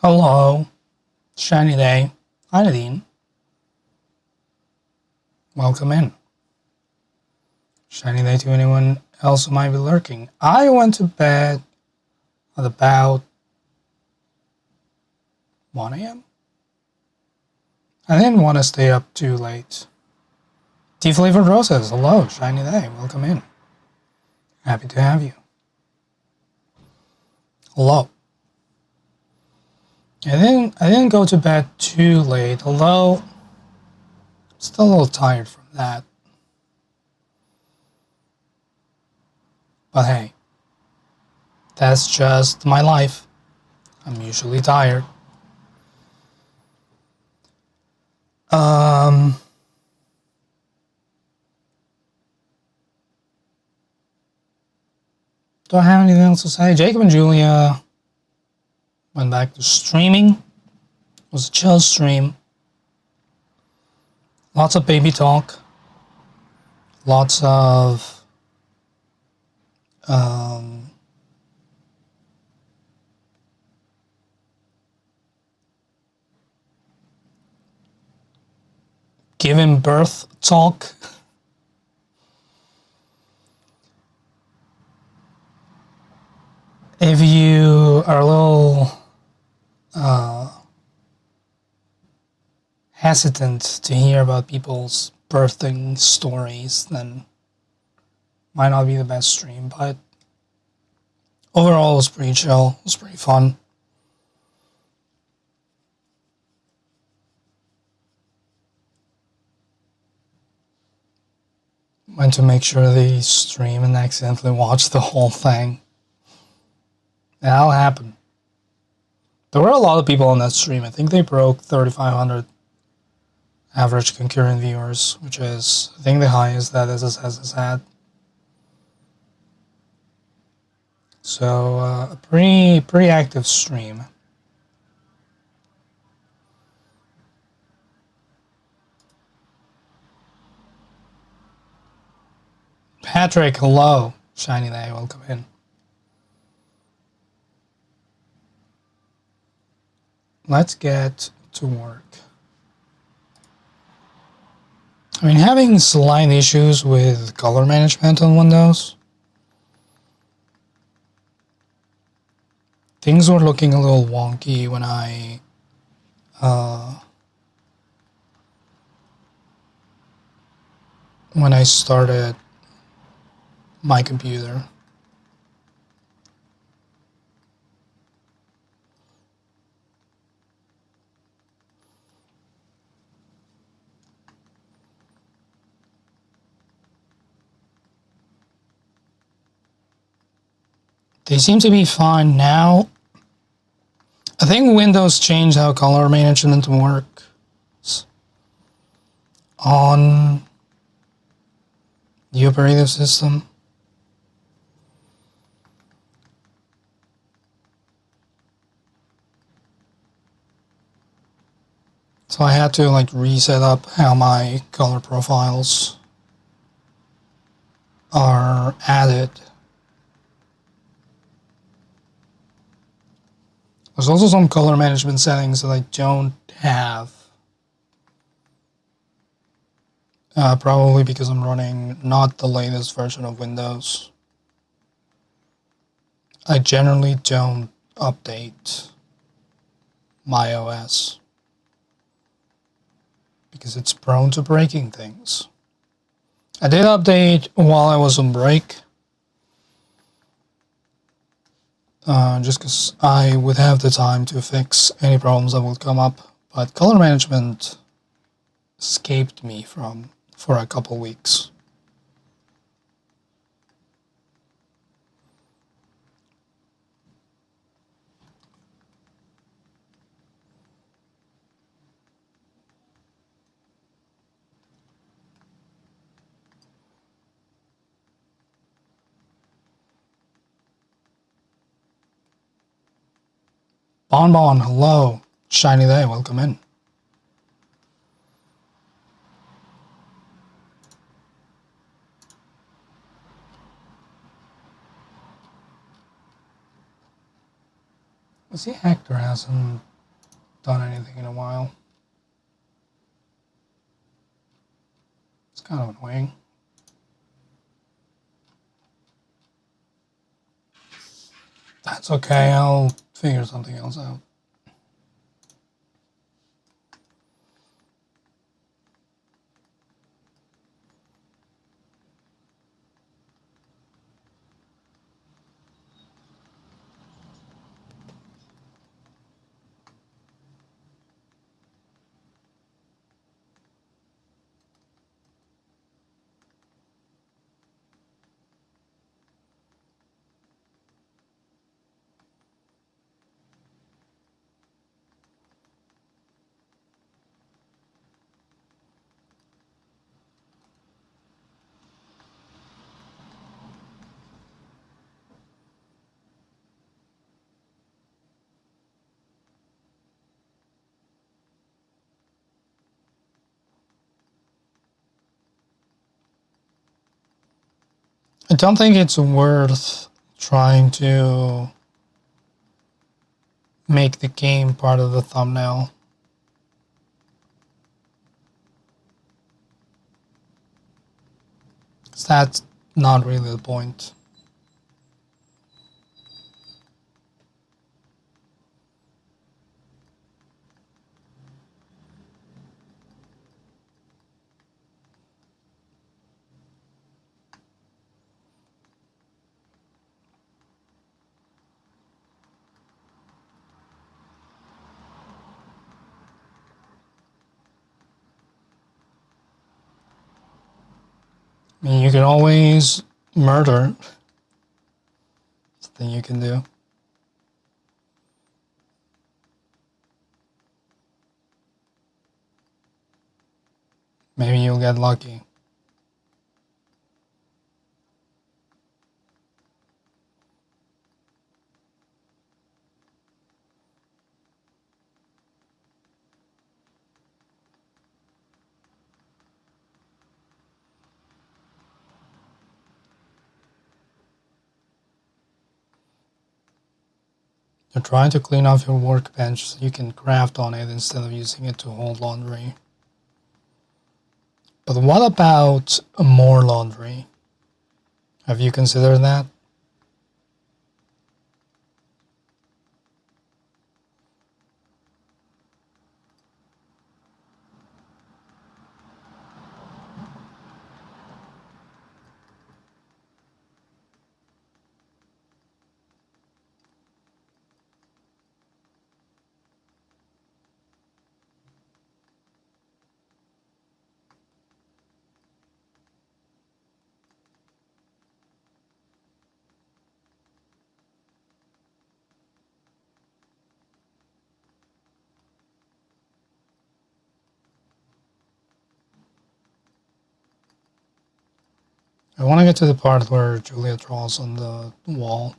Hello, shiny day. Hi, Nadine. Welcome in. Shiny day to anyone else who might be lurking. I went to bed at about 1 a.m. I didn't want to stay up too late. Tea flavored roses. Hello, shiny day. Welcome in. Happy to have you. Hello. I didn't go to bed too late, although I'm still a little tired from that. But hey, that's just my life. I'm usually tired. Do I have anything else to say? Jacob and Julia went back to streaming. It was a chill stream. Lots of baby talk. Lots of giving birth talk. If you are a little hesitant to hear about people's birthing stories, then might not be the best stream, but overall it was pretty chill. It was pretty fun. Went to make sure they stream and accidentally watched the whole thing. That'll happen. There were a lot of people on that stream. I think they broke 3,500 average concurrent viewers, which is, I think, the highest that SSS has had. So a pretty active stream. Patrick, hello. Shiny day, welcome in. Let's get to work. I mean, having slight issues with color management on Windows. Things were looking a little wonky when I started my computer. They seem to be fine now. I think Windows changed how color management works on the operating system. So I had to reset up how my color profiles are added. There's also some color management settings that I don't have. Probably because I'm running not the latest version of Windows. I generally don't update my OS because it's prone to breaking things. I did update while I was on break, just because I would have the time to fix any problems that would come up, but color management escaped me for a couple weeks. Bonbon, hello. Shiny day, welcome in. See, Hector hasn't done anything in a while. It's kind of annoying. That's okay, I'll figure something else out. I don't think it's worth trying to make the game part of the thumbnail. That's not really the point. I mean, you can always murder. It's a thing you can do. Maybe you'll get lucky. You're trying to clean off your workbench so you can craft on it instead of using it to hold laundry. But what about more laundry? Have you considered that? I want to get to the part where Julia draws on the wall.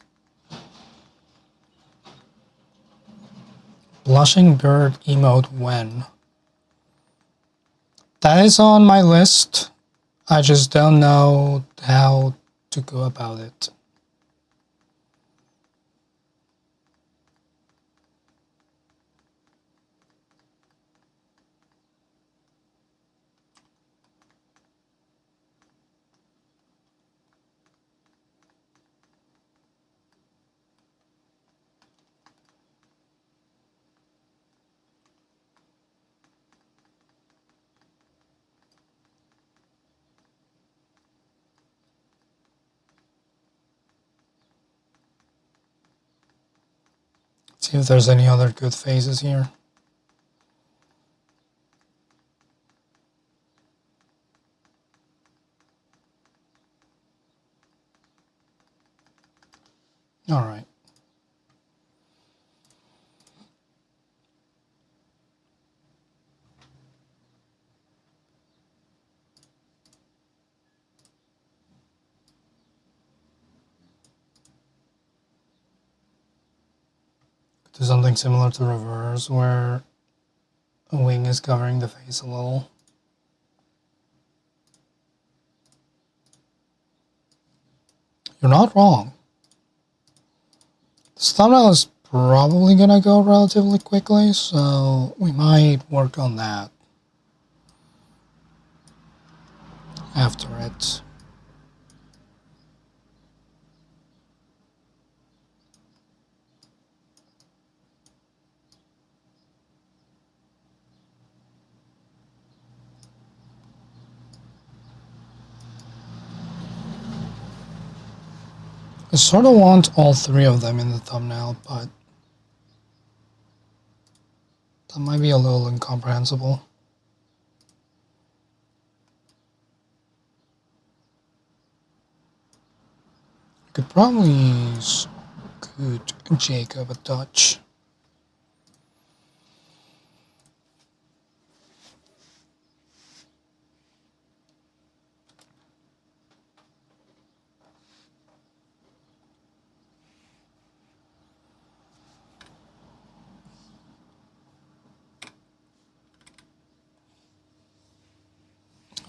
Blushing bird emote when? That is on my list. I just don't know how to go about it. See if there's any other good faces here. All right. Do something similar to reverse where a wing is covering the face a little. You're not wrong. This thumbnail is probably gonna go relatively quickly, so we might work on that after it. I sort of want all three of them in the thumbnail, but that might be a little incomprehensible. I could probably scoot Jacob a touch.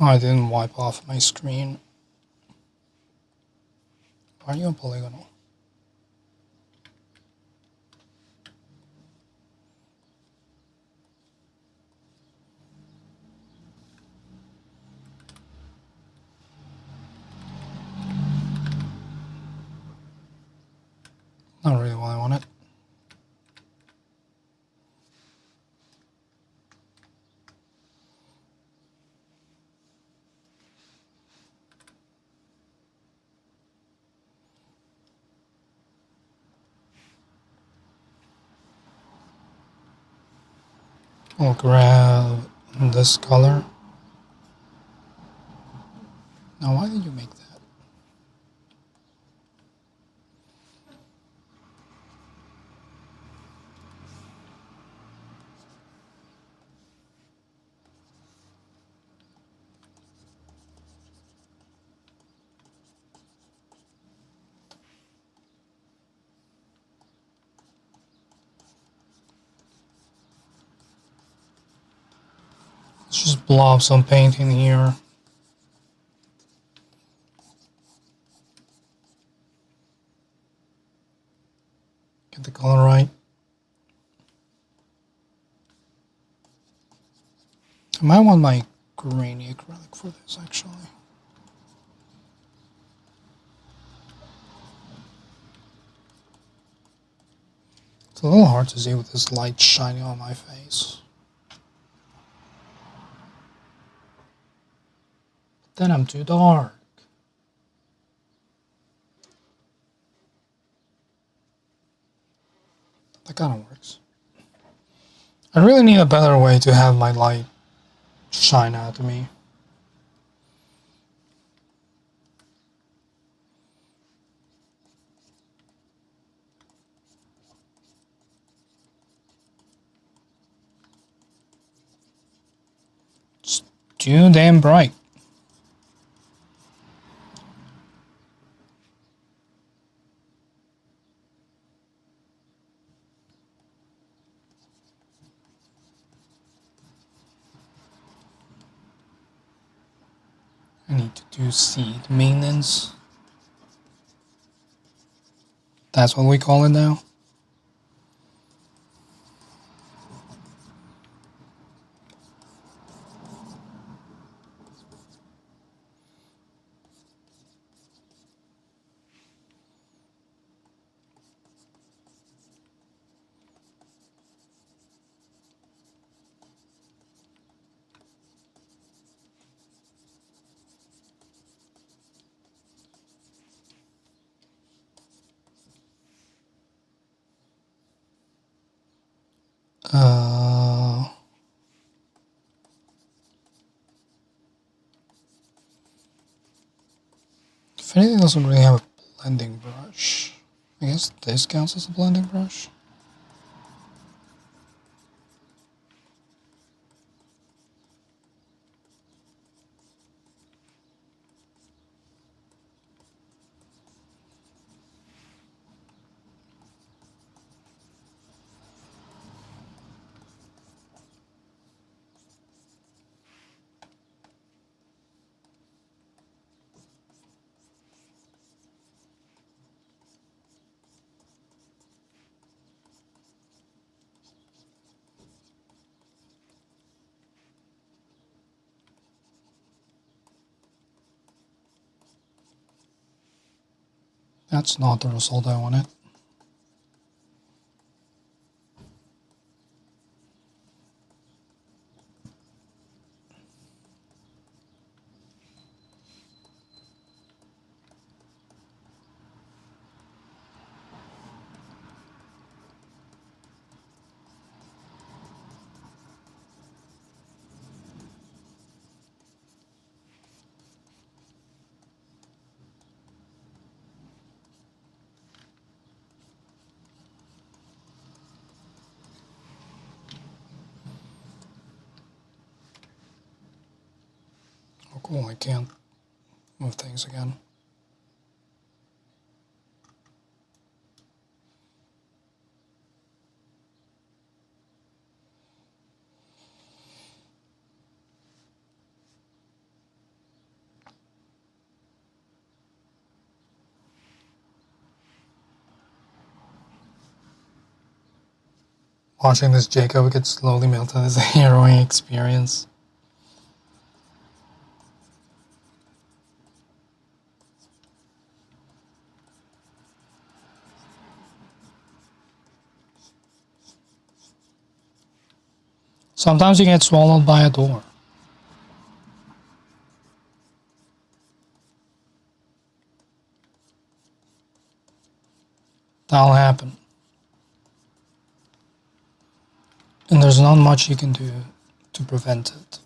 Oh, I didn't wipe off my screen. Why are you on polygonal? Not really what I wanted. I'll grab this color. Now, why did you make that? Let's just blob some paint in here. Get the color right. I might want my grainy acrylic for this, actually. It's a little hard to see with this light shining on my face. But then I'm too dark. That kind of works. I really need a better way to have my light shine out of me. It's too damn bright. I need to do seed maintenance. That's what we call it now. Infinity doesn't really have a blending brush. I guess this counts as a blending brush. That's not the result I wanted. Oh cool, I can't move things again. Watching this Jacob get slowly melted is a harrowing experience. Sometimes you get swallowed by a door. That'll happen. And there's not much you can do to prevent it.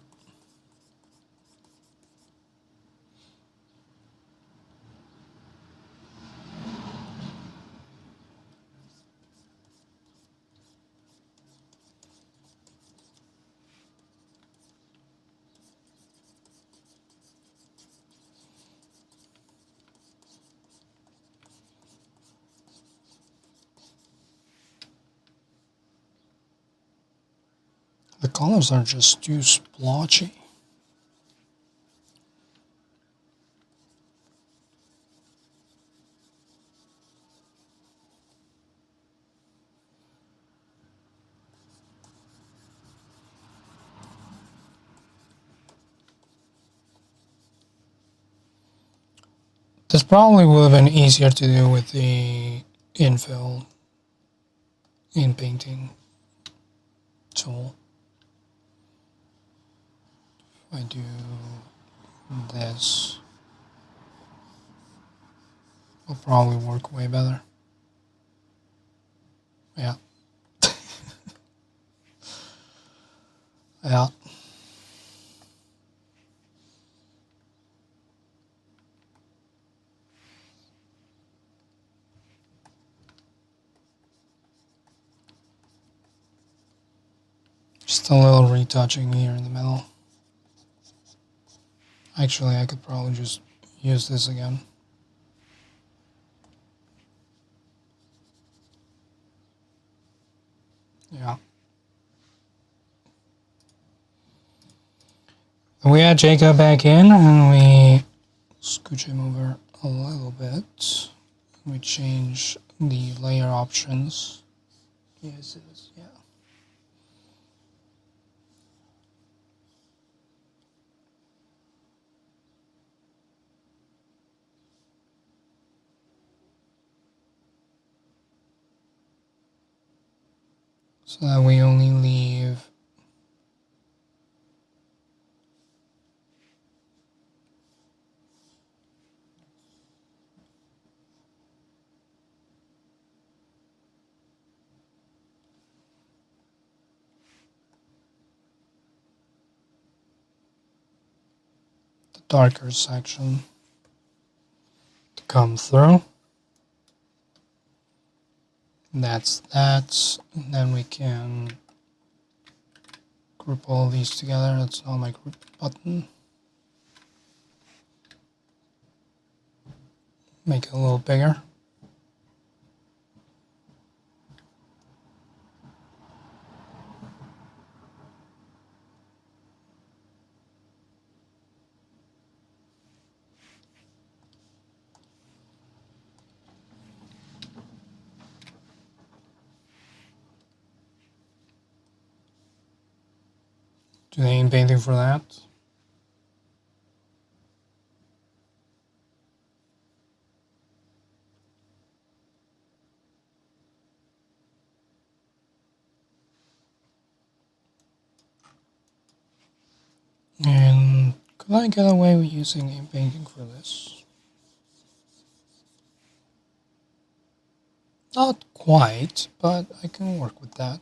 The colors are just too splotchy. This probably would have been easier to do with the infill in painting tool. If I do this, it'll probably work way better. Yeah. Yeah. Just a little retouching here in the middle. Actually, I could probably just use this again. Yeah. We add Jacob back in and we scooch him over a little bit. We change the layer options. Yes, it is, yeah. So that we only leave the darker section to come through. That's that. And then we can group all these together. That's not my group button. Make it a little bigger. Do they need painting for that? Could I get away with using a painting for this? Not quite, but I can work with that.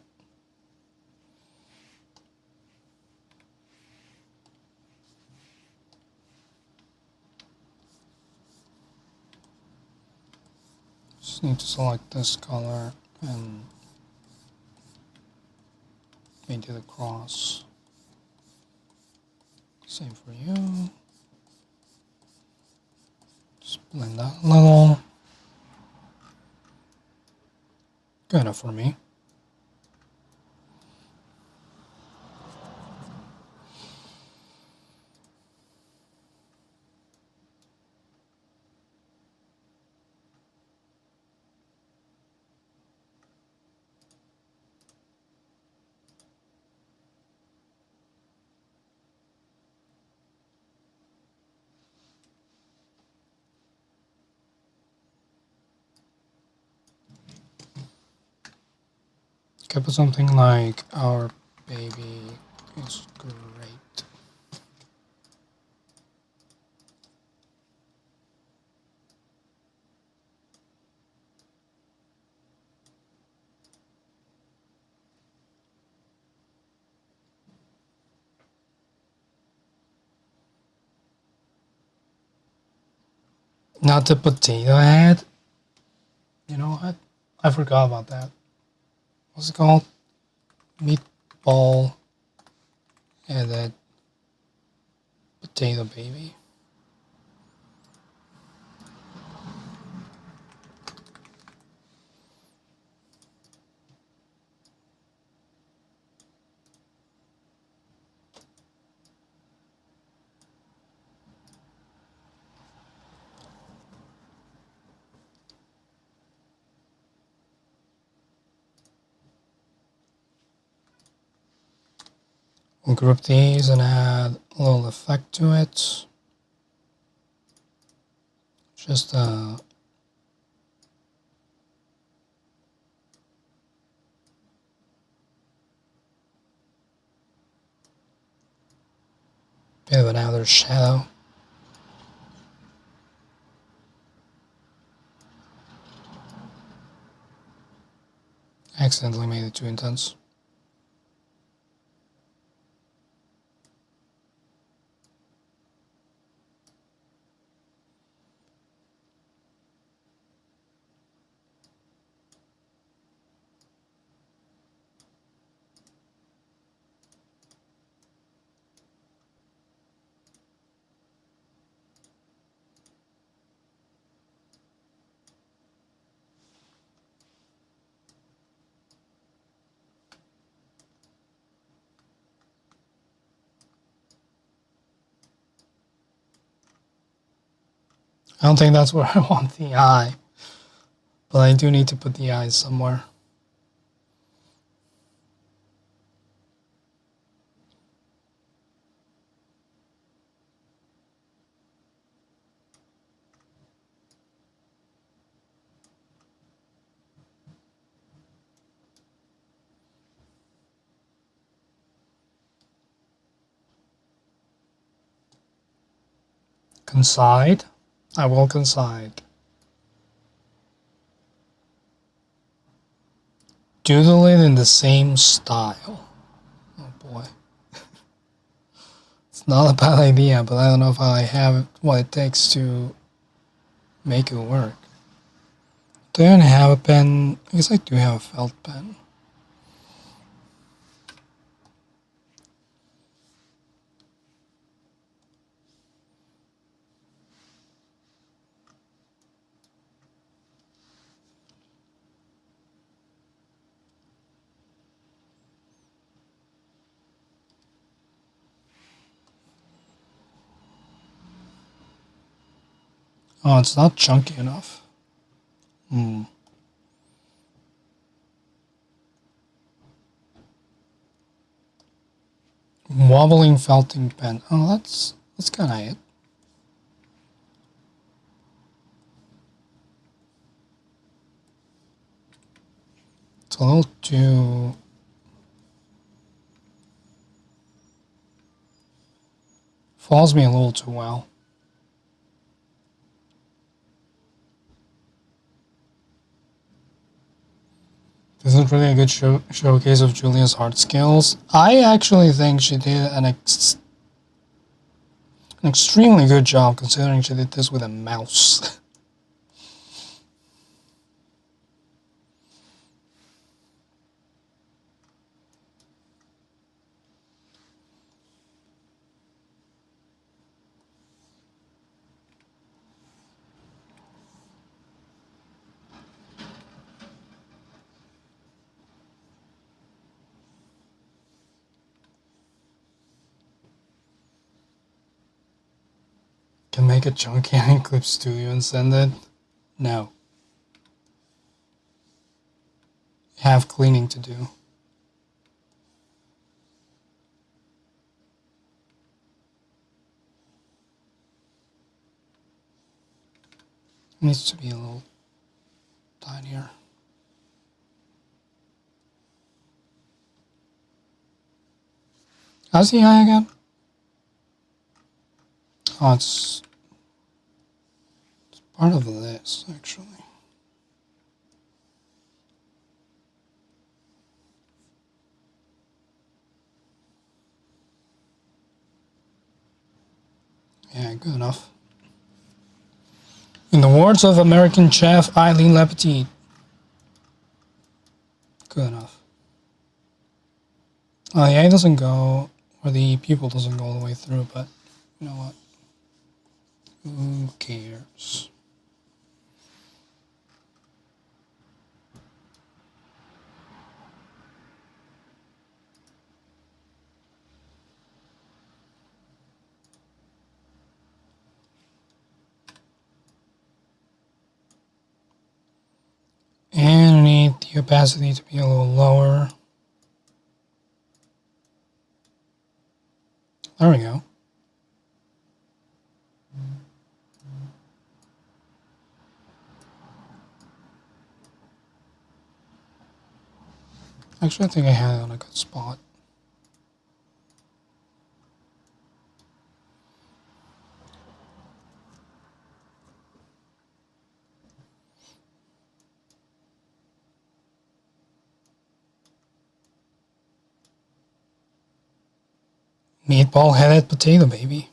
Just need to select this color and paint it across. Same for you. Just blend that a little. Good enough for me. Could put something like our baby is great. Not the potato head. You know what? I forgot about that. What's it called? Meatball-headed potato baby. We'll group these and add a little effect to it. Just a bit of an outer shadow. Accidentally made it too intense. I don't think that's where I want the eye, but I do need to put the eyes somewhere. Concede? I will concede. Doodle it in the same style. Oh boy. It's not a bad idea, but I don't know if I have what it takes to make it work. Do I have a pen? I guess I do have a felt pen. Oh, it's not chunky enough. Wobbling felting pen. Oh, that's kind of it. It's a little too Follows me a little too well. This is really a good showcase of Julia's art skills. I actually think she did an extremely good job considering she did this with a mouse. Can make a chunky and clip studio and send it? No. Have cleaning to do. Needs to be a little tinier. How's the eye again? Oh, it's part of this, actually. Yeah, good enough. In the words of American chef Eileen Lepetit, good enough. The eye doesn't go, or the pupil doesn't go all the way through, but you know what? Who cares? And I need the opacity to be a little lower. There we go. Actually, I think I had it on a good spot. Meatball-headed potato, baby.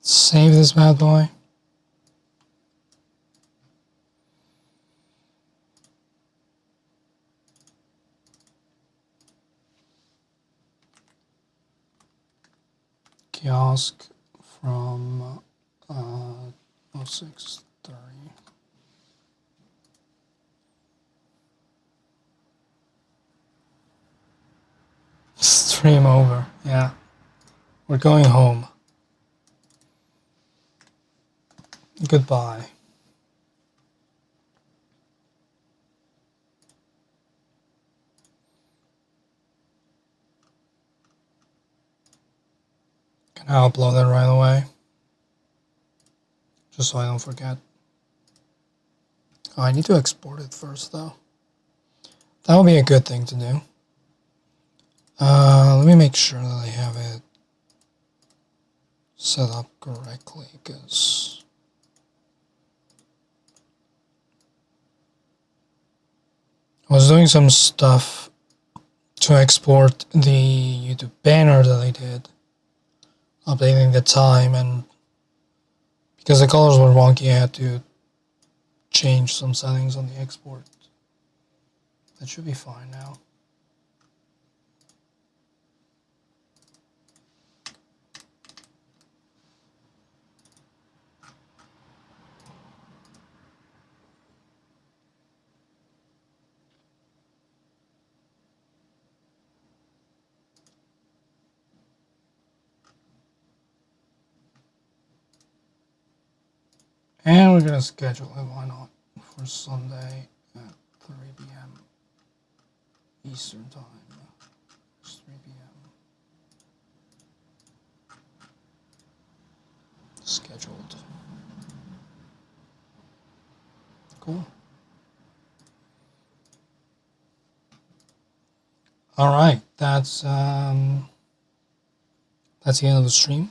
Save this bad boy. Kiosk from 0630. Stream over, yeah. We're going home. Goodbye. Can I upload it right away? Just so I don't forget. Oh, I need to export it first, though. That would be a good thing to do. Let me make sure that I have it set up correctly, because I was doing some stuff to export the YouTube banner that I did, updating the time, and because the colors were wonky, I had to change some settings on the export. That should be fine now. And we're gonna schedule it, why not, for Sunday at 3 p.m. Eastern time. It's 3 p.m. Scheduled. Cool. All right, that's That's the end of the stream.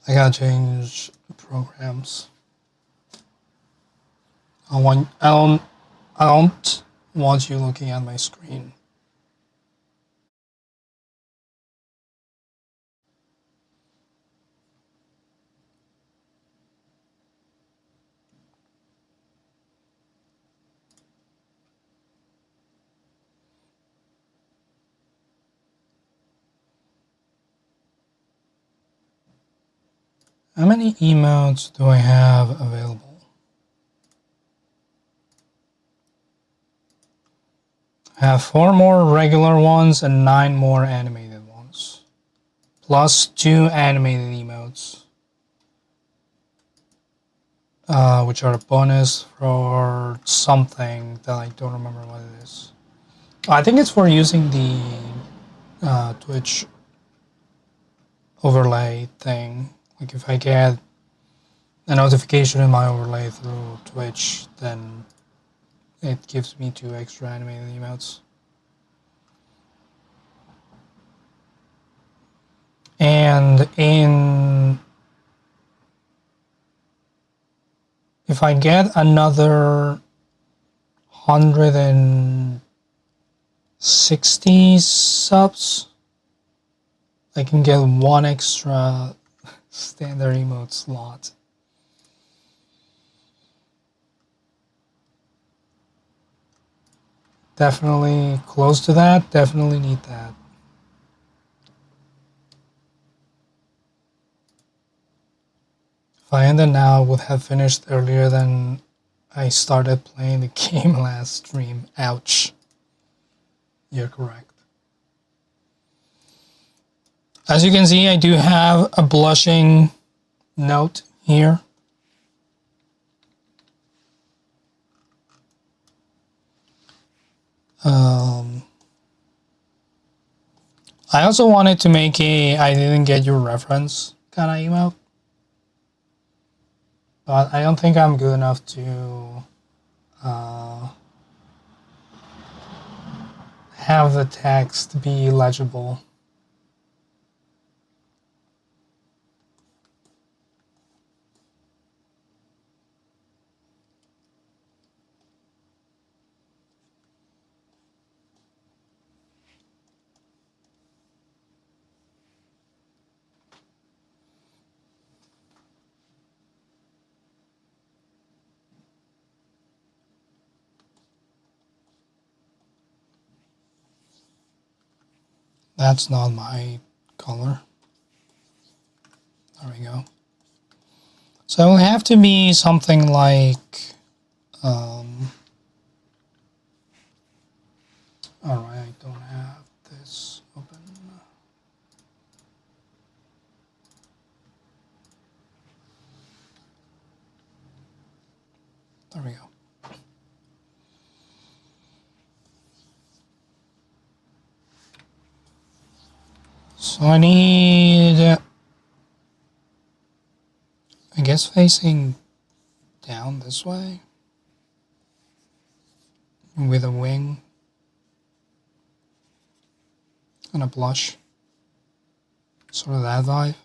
I gotta change programs. I don't want you looking at my screen. How many emotes do I have available? I have 4 more regular ones and 9 more animated ones. Plus 2 animated emotes. Which are a bonus for something that I don't remember what it is. I think it's for using the Twitch overlay thing. Like if I get a notification in my overlay through Twitch, then it gives me 2 extra animated emotes. And if I get another 160 subs, I can get 1 extra standard emote slot. Definitely close to that, definitely need that. If I ended now, I would have finished earlier than I started playing the game last stream. Ouch. You're correct. As you can see, I do have a blushing note here. I also wanted to make a I didn't get your reference kind of emote. But I don't think I'm good enough to have the text be legible. That's not my color. There we go. So it will have to be something like, all right, I don't have this open. There we go. So I need, I guess, facing down this way with a wing and a blush. Sort of that vibe.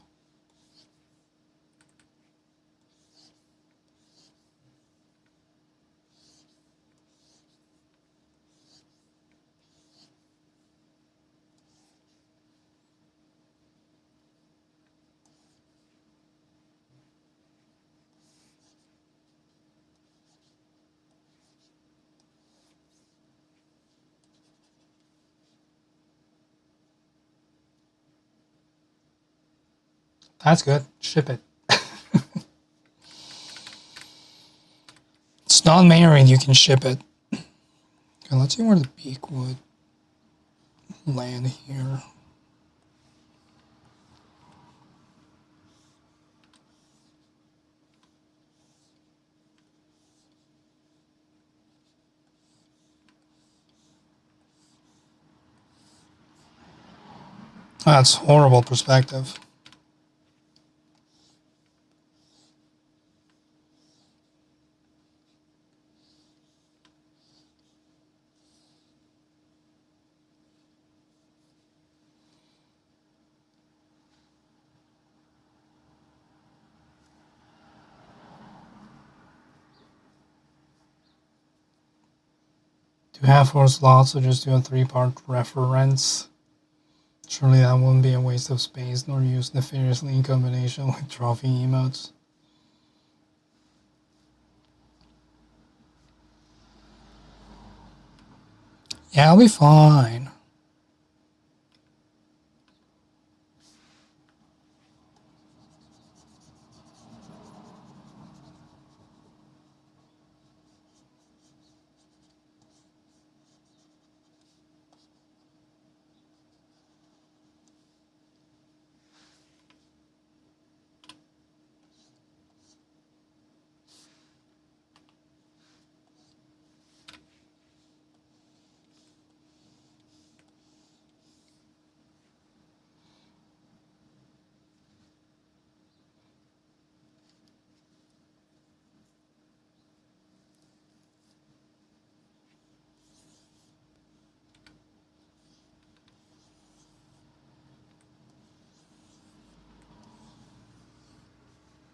That's good. Ship it. It's not married, you can ship it. Okay, let's see where the beak would land here. That's horrible perspective. You have 4 slots, so just do a 3-part reference. Surely that wouldn't be a waste of space, nor used nefariously in combination with trophy emotes. Yeah, I'll be fine.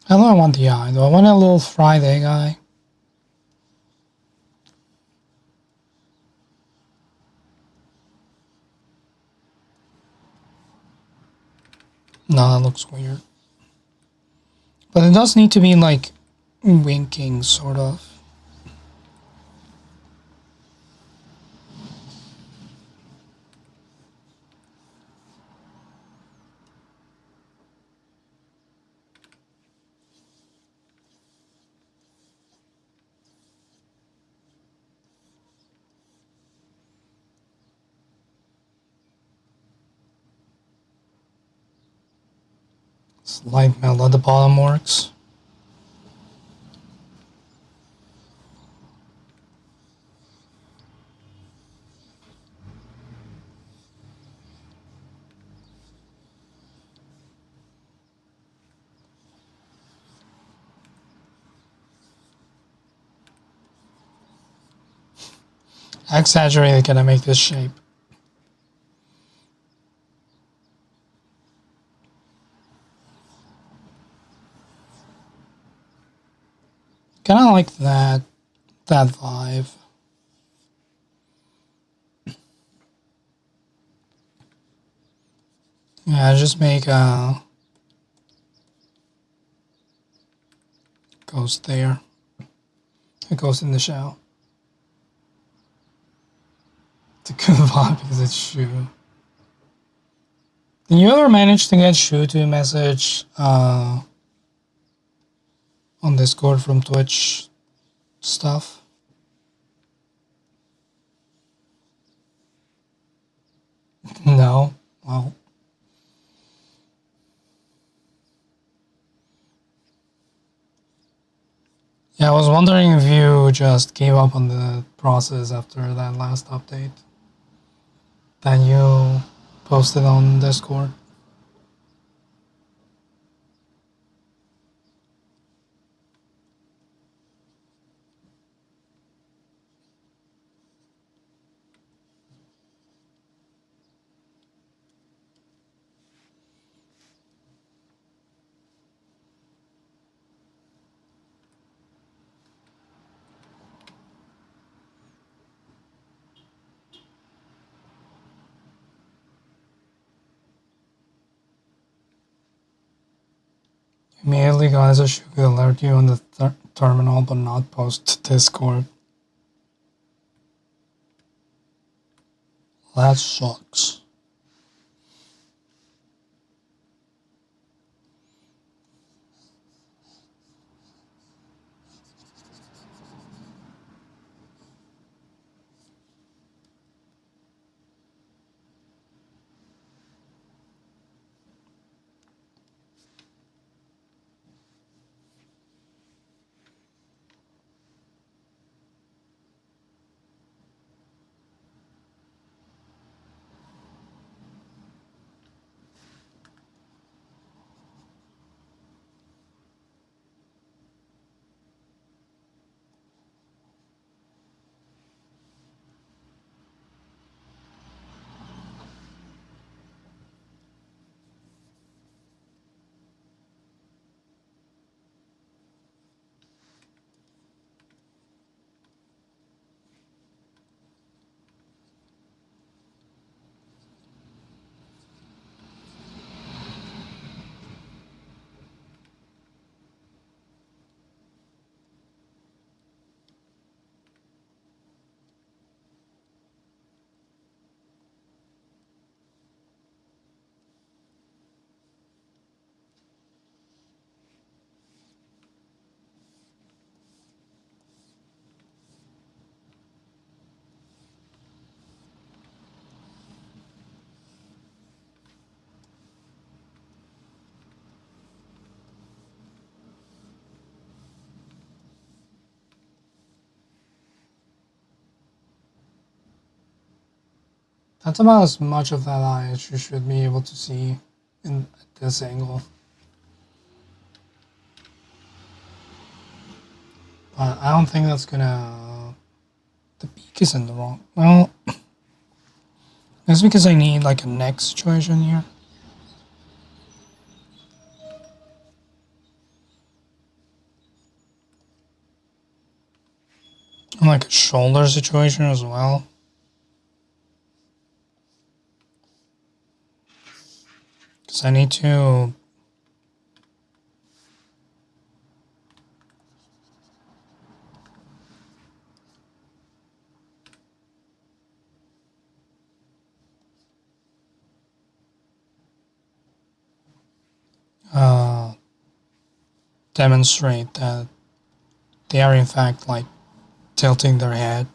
I don't want the eye. Do I want a little fried egg eye? No, that looks weird. But it does need to be like winking, sort of. Slight melt at the bottom works. I exaggerated, can I make this shape? Kind of like that vibe. Yeah, just make a ghost there. A ghost in the shell. It's a good vibe because it's Shu. Did you ever manage to get Shu to message on Discord from Twitch stuff? No? Well. Yeah, I was wondering if you just gave up on the process after that last update that you posted on Discord. Immediately, guys, I should alert you on the terminal, but not post to Discord. That sucks. That's about as much of that eye as you should be able to see in this angle. But I don't think that's gonna... The beak is in the wrong... Well, that's because I need like a neck situation here. And like a shoulder situation as well. Because I need to... demonstrate that they are in fact like tilting their head.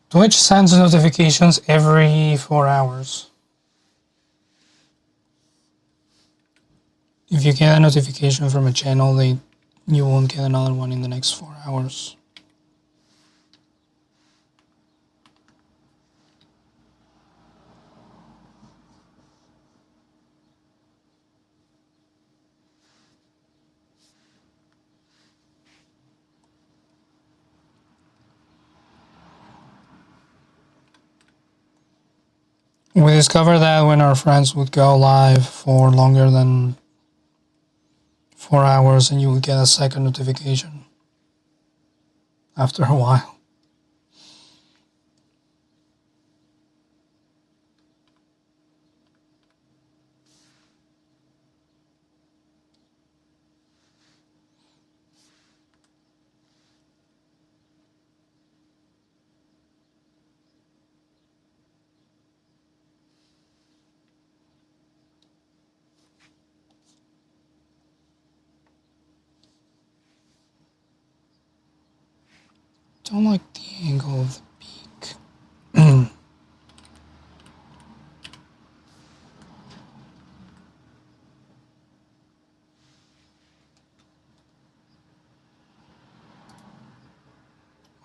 Twitch sends notifications every 4 hours. If you get a notification from a channel, you won't get another one in the next 4 hours. We discovered that when our friends would go live for longer than 4 hours, and you would get a second notification after a while. Don't like the angle of the beak.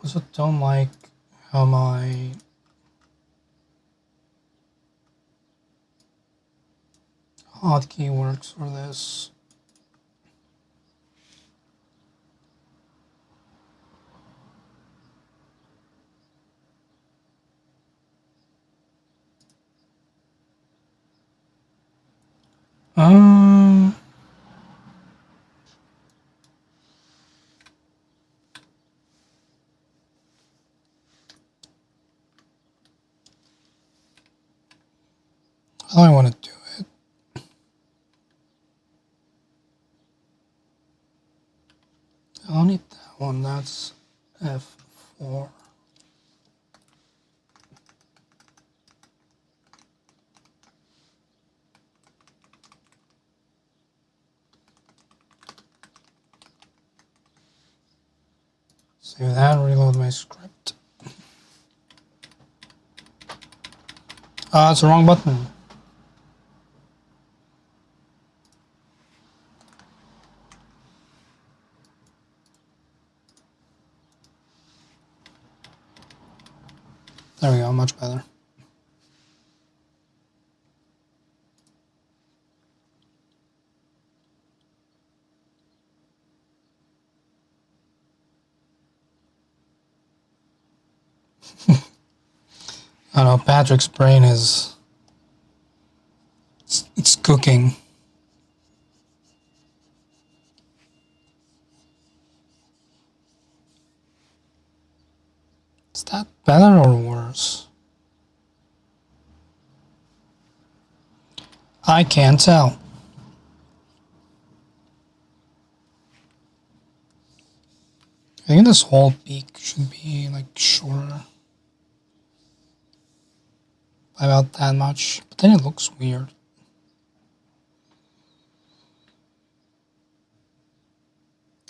Also don't like how my hotkey works for this. How do I want to do it? I don't need that one, that's F4. Save that, reload my script. It's the wrong button. There we go, much better. I don't know, Patrick's brain is... It's cooking. Is that better or worse? I can't tell. I think this whole beak should be like shorter. By about that much, but then it looks weird.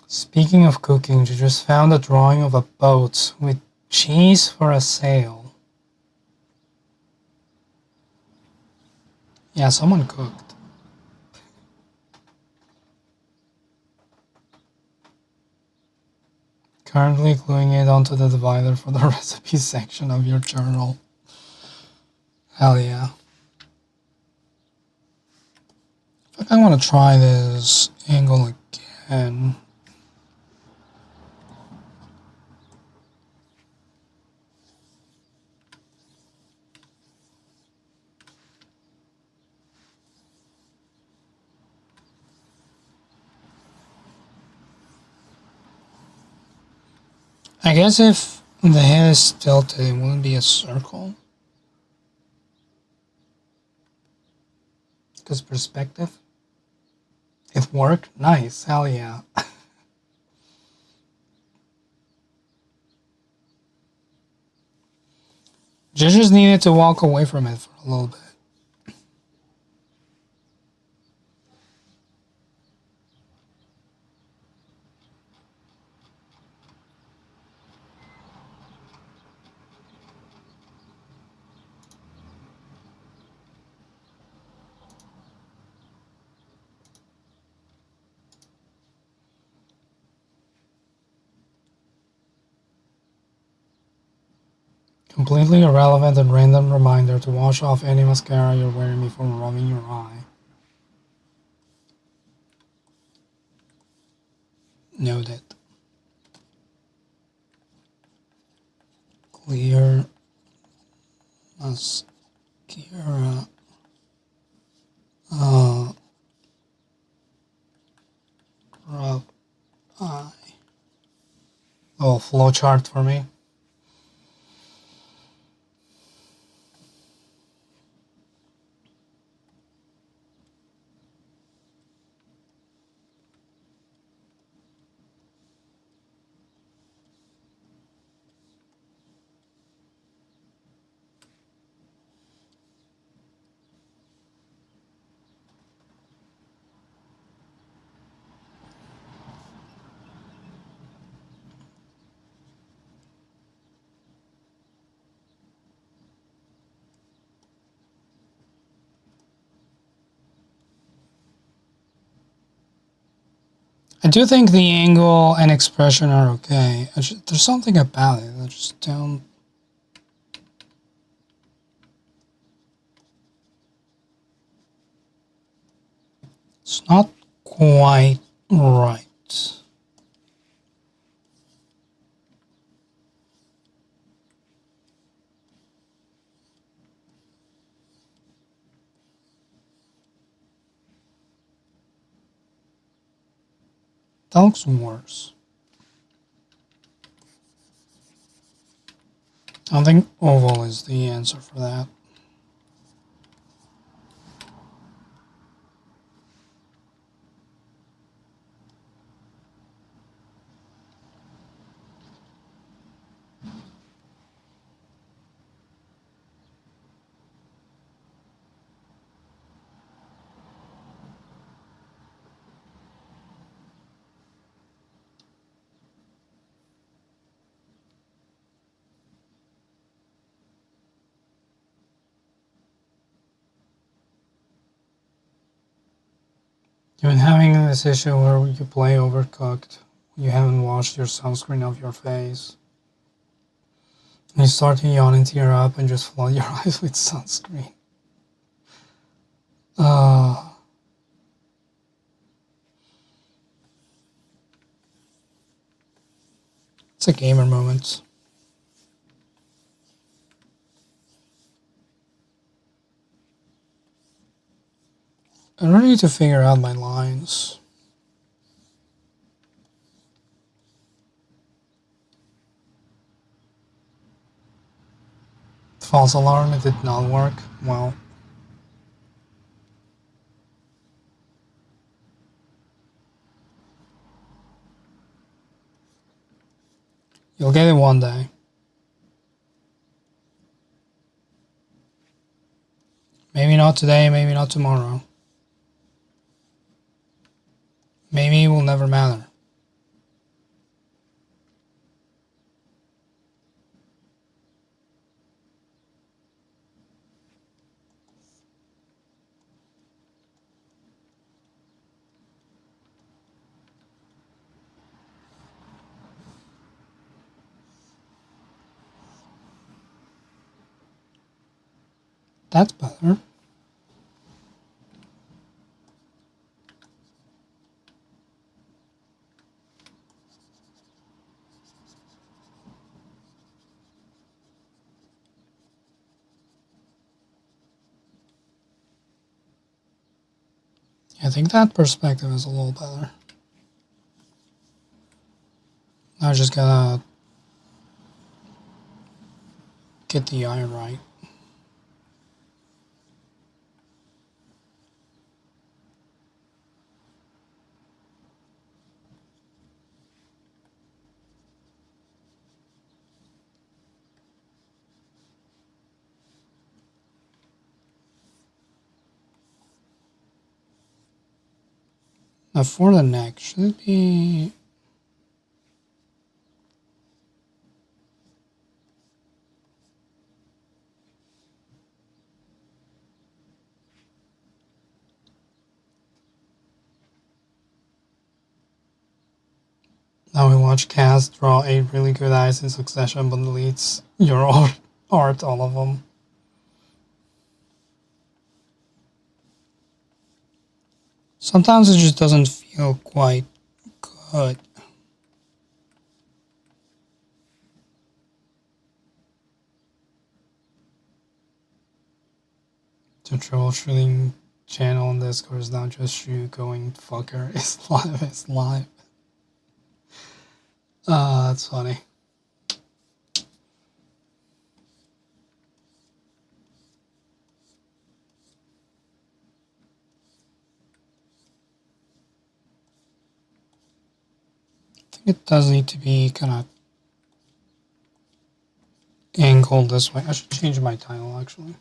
Speaking of cooking, you just found a drawing of a boat with cheese for a sail. Yeah, someone cooked. Currently gluing it onto the divider for the recipe section of your journal. Hell yeah. I think I want to try this angle again. I guess if the head is tilted, it wouldn't be a circle. Because perspective. It worked? Nice. Hell yeah. Just needed to walk away from it for a little bit. Completely irrelevant and random reminder to wash off any mascara you're wearing before rubbing your eye. Noted. Clear mascara. Rub eye. Oh, flowchart for me. I do think the angle and expression are okay. There's something about it. I just don't. It's not quite right. That looks worse. I don't think oval is the answer for that. You've been having this issue where you play overcooked, you haven't washed your sunscreen off your face. You start to yawn and tear up and just flood your eyes with sunscreen. It's a gamer moment. I really need to figure out my lines. False alarm, it did not work. Well, you'll get it one day. Maybe not today, maybe not tomorrow. Maybe it will never matter. That's better. I think that perspective is a little better. I just gotta get the eye right. Now for the neck, should it be... Now we watch Khaz draw 8 really good eyes in succession, but deletes your art, all of them. Sometimes it just doesn't feel quite good. The troubleshooting channel on Discord is not just you going fucker. It's live. It's live. That's funny. I think it does need to be kind of angled this way. I should change my title actually.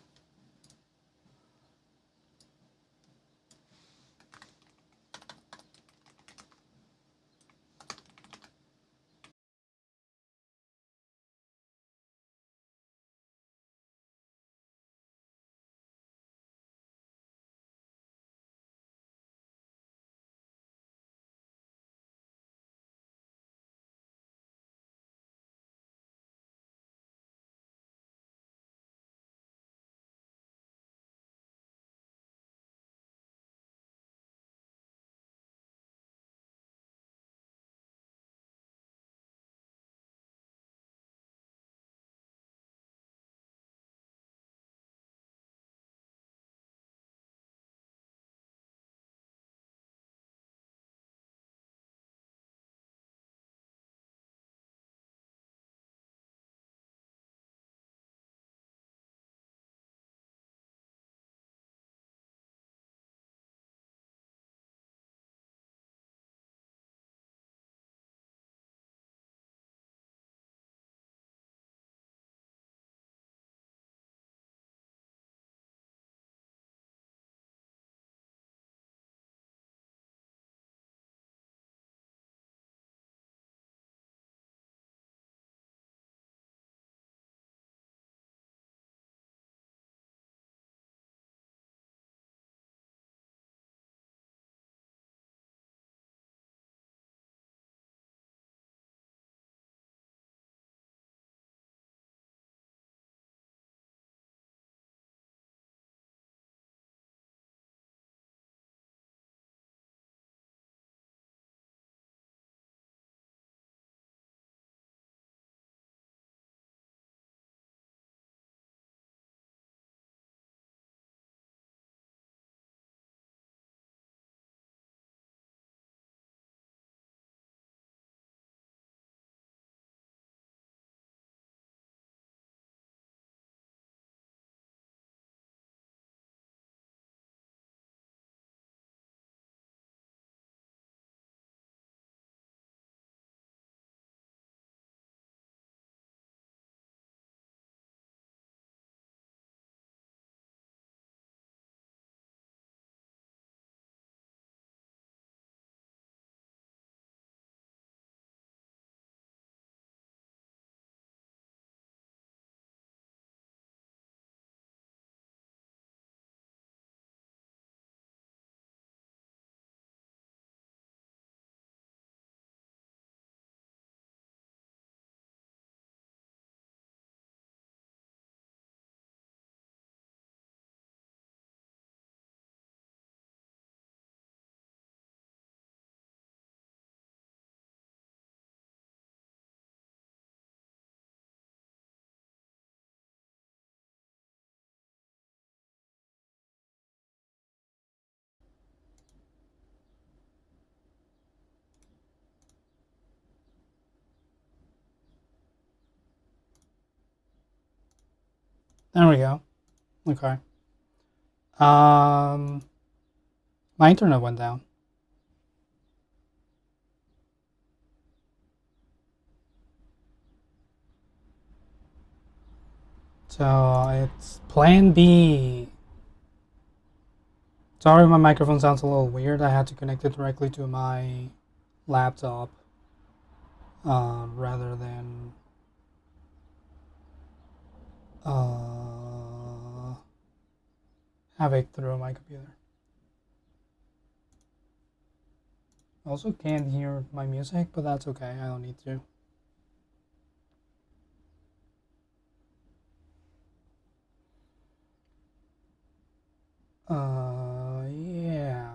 There we go. Okay. Um, my internet went down. So it's plan B. Sorry, my microphone sounds a little weird. I had to connect it directly to my laptop rather than have it through my computer. I also can't hear my music, but that's okay. I don't need to. Yeah.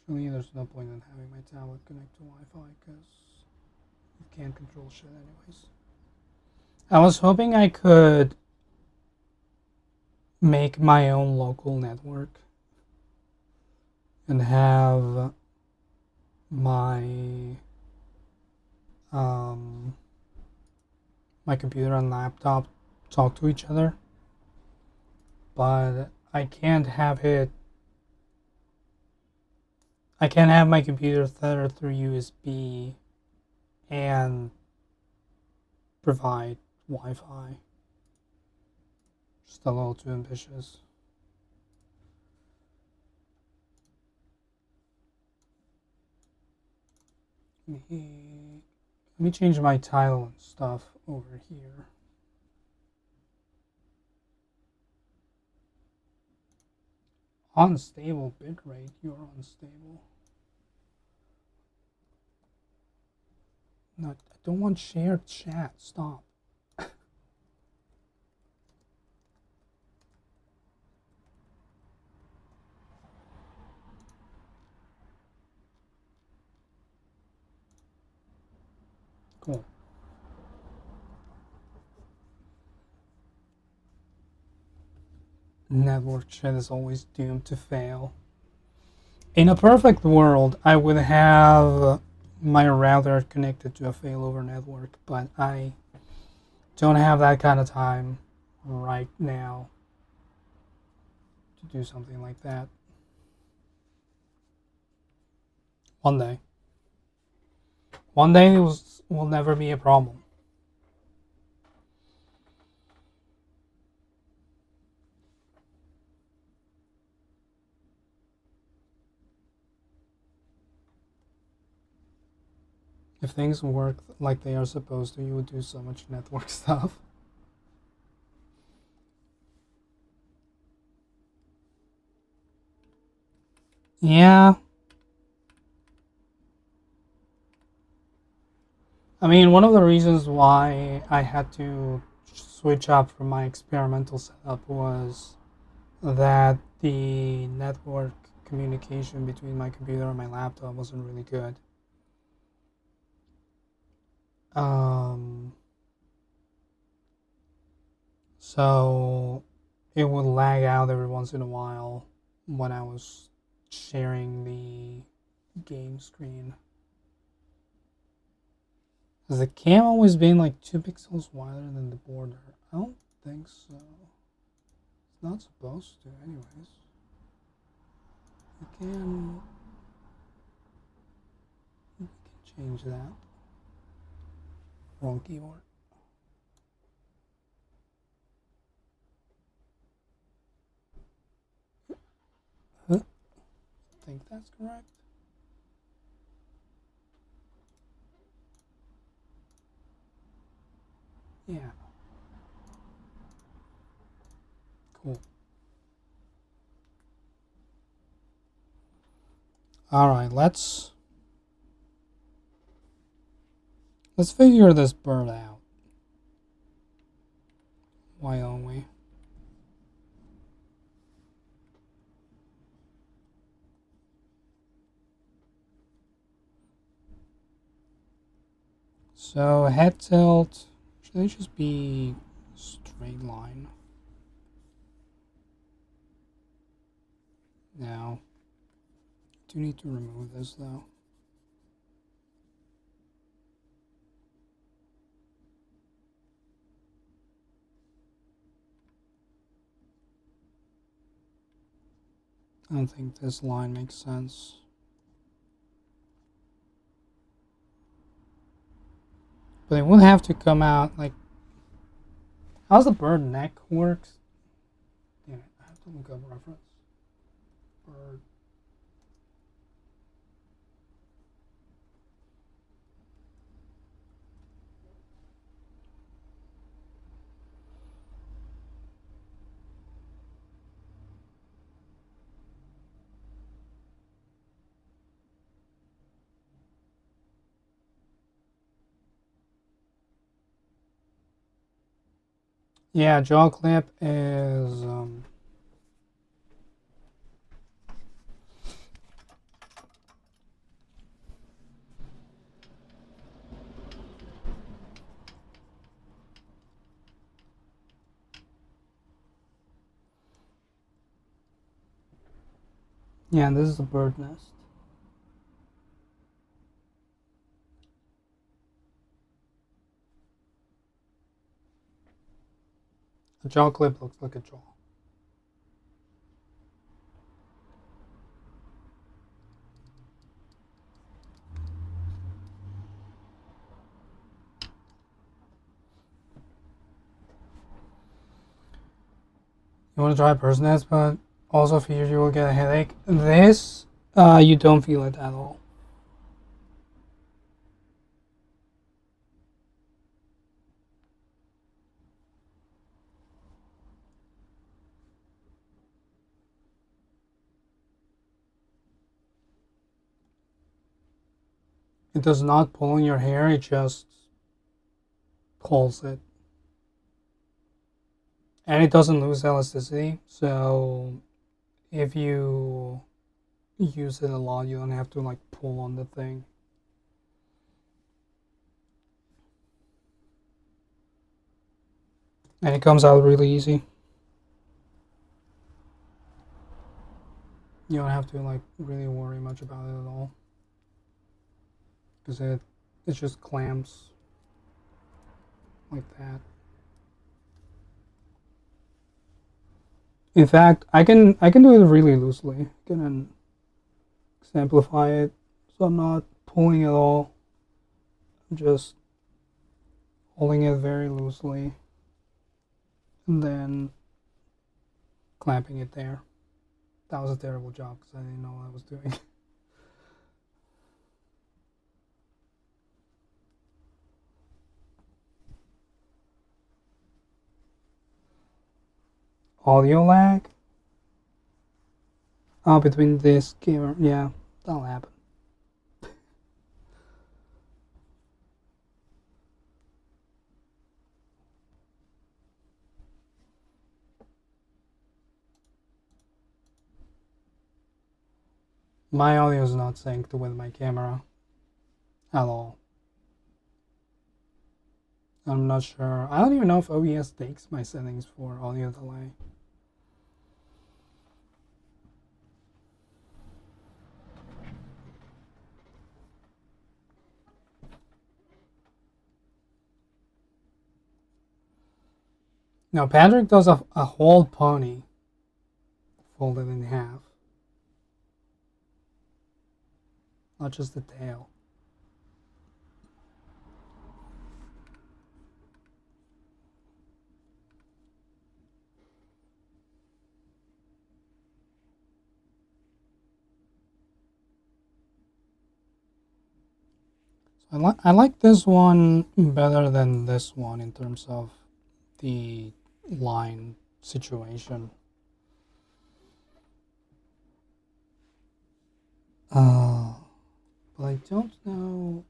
Actually, there's no point in having my tablet connect to Wi-Fi because you can't control shit anyways. I was hoping I could make my own local network and have my um, my computer and laptop talk to each other, but I can't have it. I can't have my computer tethered through USB and provide Wi-Fi. Just a little too ambitious. Let me change my title and stuff over here. Unstable bitrate. You're unstable. No, I don't want shared chat. Stop. Cool. Network chat is always doomed to fail. In a perfect world, I would have my router connected to a failover network, but I don't have that kind of time right now to do something like that. One day. One day it will never be a problem. If things work like they are supposed to, you would do so much network stuff. Yeah. I mean, one of the reasons why I had to switch up from my experimental setup was that the network communication between my computer and my laptop wasn't really good. So it would lag out every once in a while when I was sharing the game screen. Has the cam always been like 2 pixels wider than the border? I don't think so. It's not supposed to, anyways. You can change that. Wrong keyboard. I think that's correct. Yeah. Cool. All right, let's figure this bird out. Why don't we? So head tilt should they just be straight line? Now, I do need to remove this though. I don't think this line makes sense. But it would have to come out like, how's the bird neck works? Damn it, I have to look up reference. Bird. Yeah, jaw clip is yeah, this is a bird nest. A jaw clip looks like a jaw. You want to try bird's nest, but also fear you will get a headache. This, you don't feel it at all. It does not pull in your hair, it just pulls it. And it doesn't lose elasticity, so if you use it a lot, you don't have to like pull on the thing. And it comes out really easy. You don't have to like really worry much about it at all. Because it just clamps like that. In fact, I can do it really loosely. I can simplify it so I'm not pulling at all. I'm just holding it very loosely and then clamping it there. That was a terrible job because I didn't know what I was doing. Audio lag? Oh, between this camera. Yeah, that'll happen. My audio is not synced with my camera at all. I'm not sure. I don't even know if OBS takes my settings for audio delay. Now, Patrick does a whole pony folded in half. Not just the tail. I like this one better than this one in terms of the line situation. But I don't know.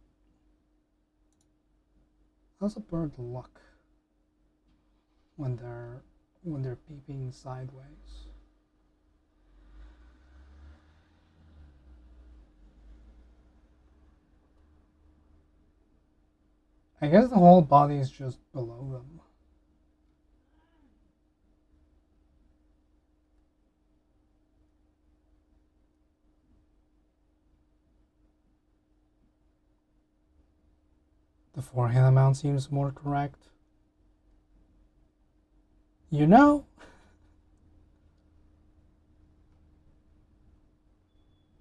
How's a bird look when they're peeping sideways? I guess the whole body is just below them. The forehead amount seems more correct. You know?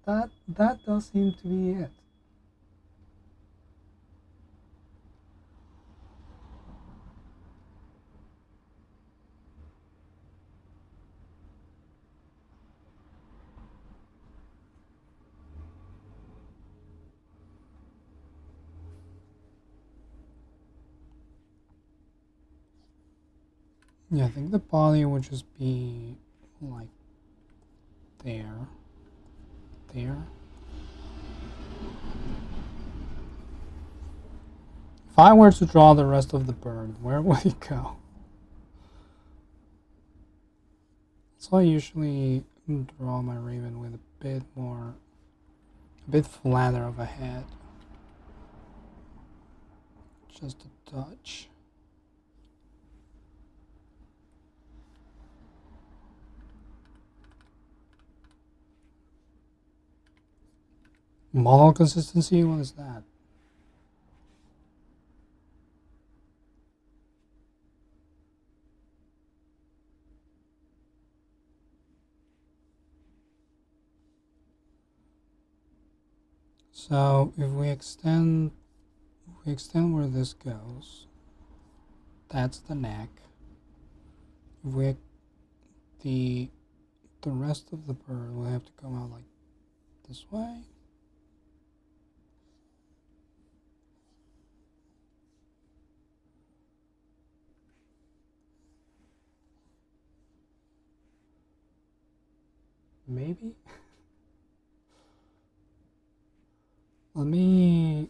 that does seem to be it. Yeah, I think the body would just be like there, there. If I were to draw the rest of the bird, where would it go? So I usually draw my raven with a bit flatter of a head. Just a touch. Model consistency, what is that? So if we extend where this goes, that's the neck. If we the rest of the bird will have to come out like this way. Maybe. Let me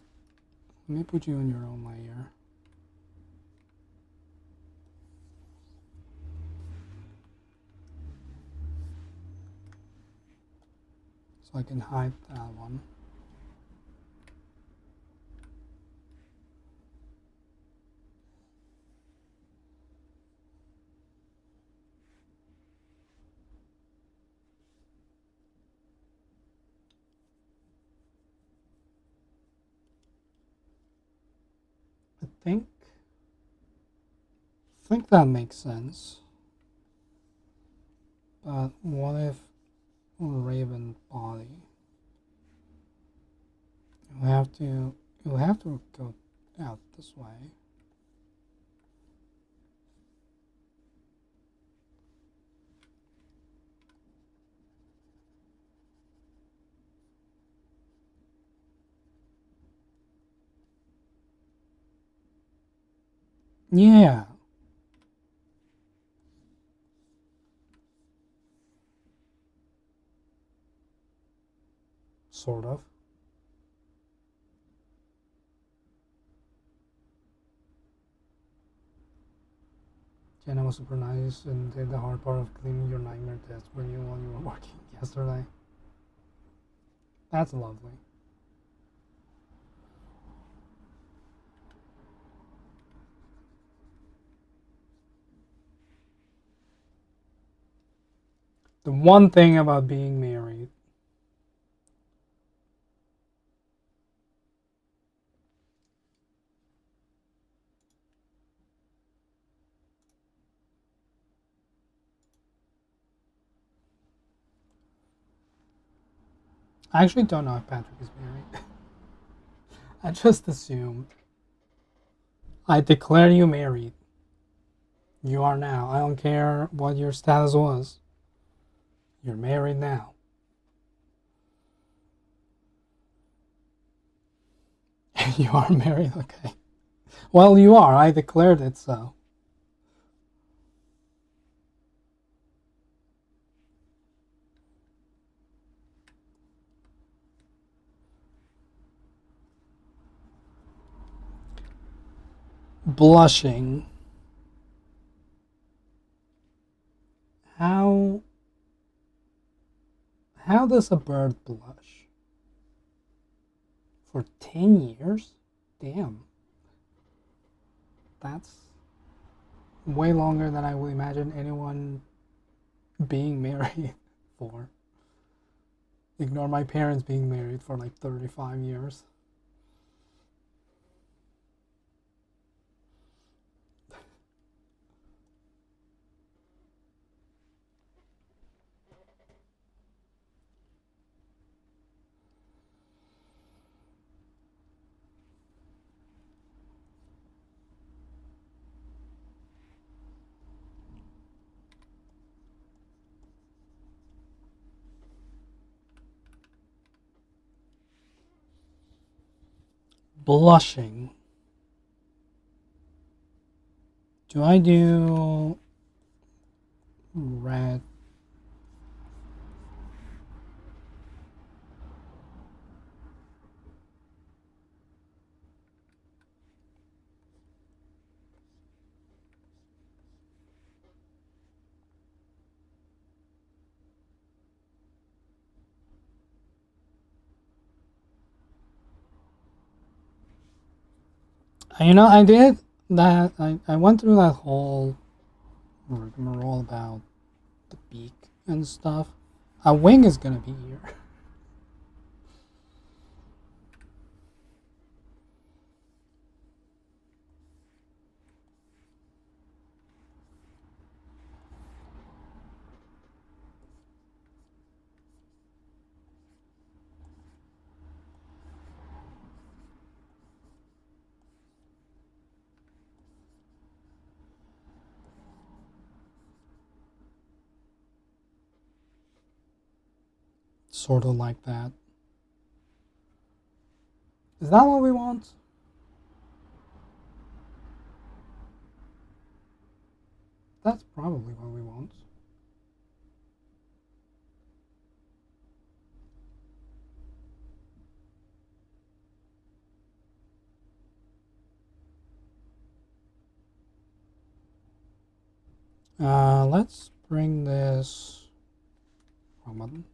put you in your own layer. So I can hide that one. I think that makes sense. But what if raven body? You'll have to go out this way. Yeah. Sort of. Jenna was super nice and did the hard part of cleaning your nightmare test for you while you were working yesterday. That's lovely. The one thing about being married. I actually don't know if Patrick is married. I just assumed. I declare you married. You are now. I don't care what your status was. You're married now. You are married, okay. Well, you are. I declared it so. Blushing. How does a bird blush? For 10 years? Damn. That's way longer than I would imagine anyone being married for. Ignore my parents being married for like 35 years. Blushing. Do I do red? You know, I did that. I went through that whole rigmarole about the beak and stuff. A wing is gonna be here. Sort of like that. Is that what we want? That's probably what we want. Let's bring this. Wrong button.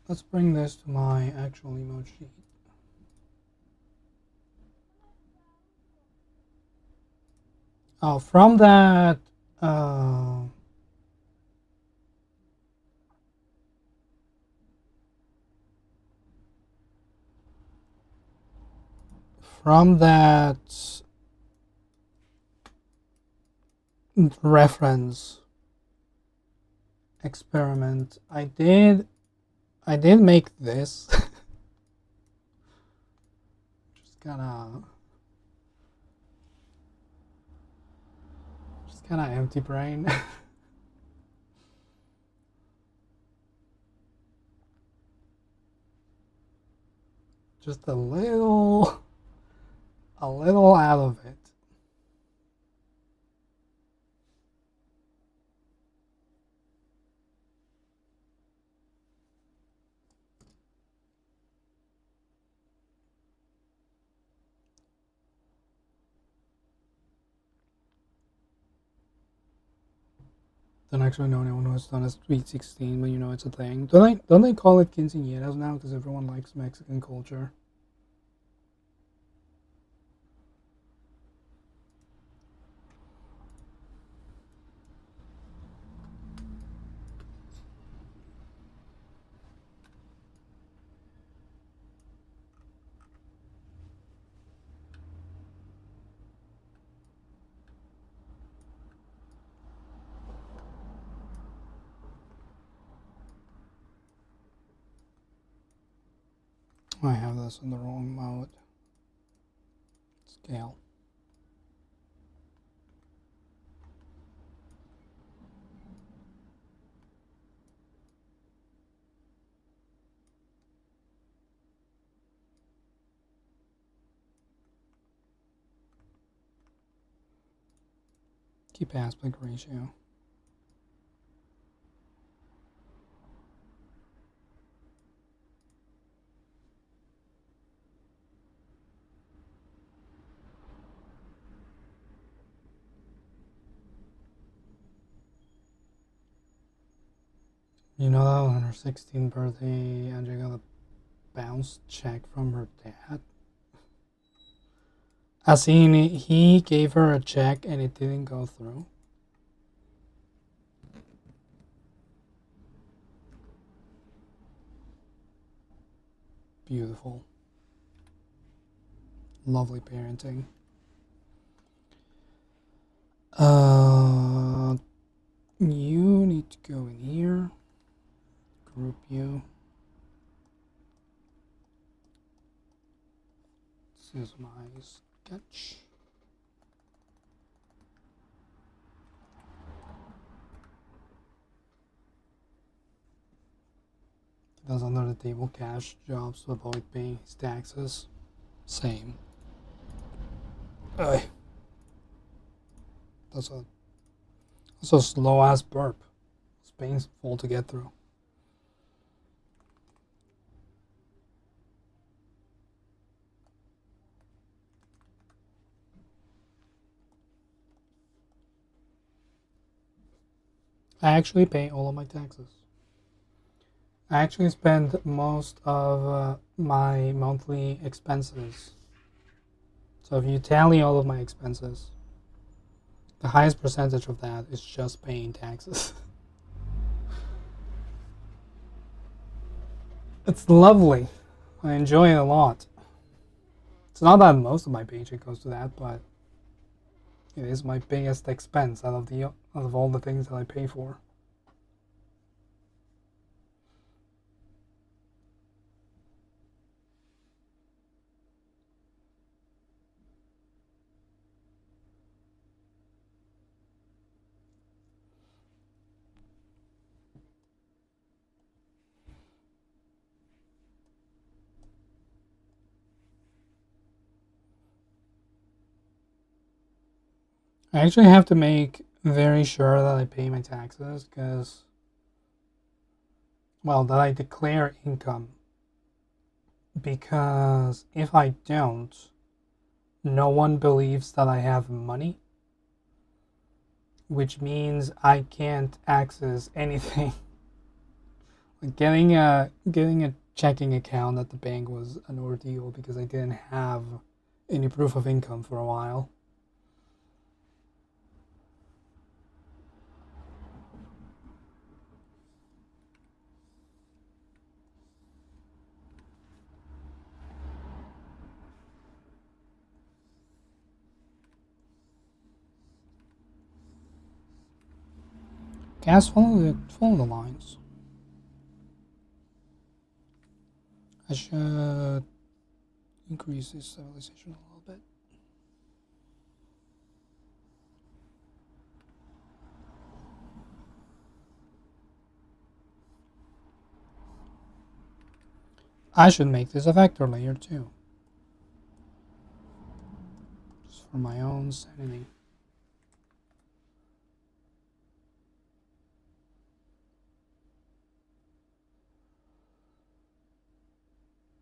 Let's bring this to my actual emote sheet. Oh, from that. From that reference experiment, I did make this. just kind of empty brain. Just a little out of it. Don't actually know anyone who has done a Sweet 16, but you know it's a thing. Don't they call it quinceañeras now because everyone likes Mexican culture? I have this in the wrong mode. Scale. Keep aspect ratio. You know that on her 16th birthday, Andrea got a bounce check from her dad? As in, he gave her a check and it didn't go through. Beautiful. Lovely parenting. You need to go in here. Group you. This is my sketch. does under the table cash jobs to avoid paying his taxes. Same. Ugh. That's a slow ass burp. It's painful to get through. I actually pay all of my taxes. I actually spend most of my monthly expenses. So if you tally all of my expenses, the highest percentage of that is just paying taxes. It's lovely. I enjoy it a lot. It's not that most of my paycheck goes to that, but it is my biggest expense out of all the things that I pay for. I actually have to make very sure that I pay my taxes because, well, that I declare income. Because if I don't, no one believes that I have money, which means I can't access anything. Like getting a checking account at the bank was an ordeal because I didn't have any proof of income for a while. Gas, follow the lines. I should increase this stabilization a little bit. I should make this a vector layer too. Just for my own sanity.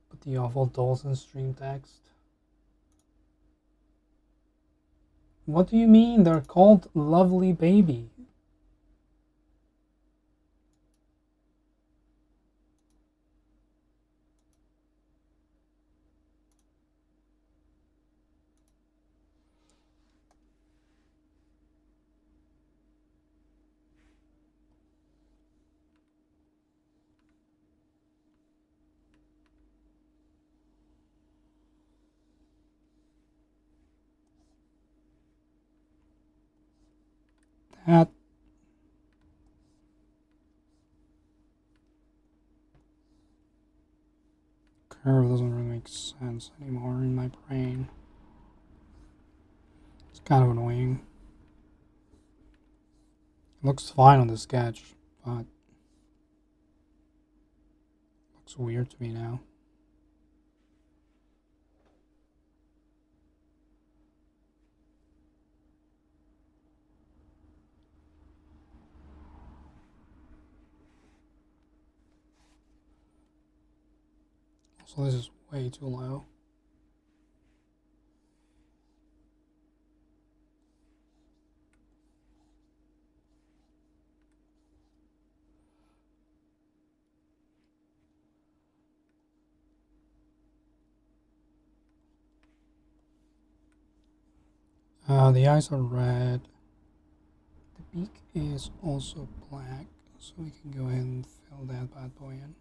But the awful Dawson stream text. What do you mean? They're called Lovely Baby. That curve doesn't really make sense anymore in my brain. It's kind of annoying. It looks fine on the sketch, but it looks weird to me now. So this is way too low. The eyes are red. The beak is also black, so we can go ahead and fill that bad boy in.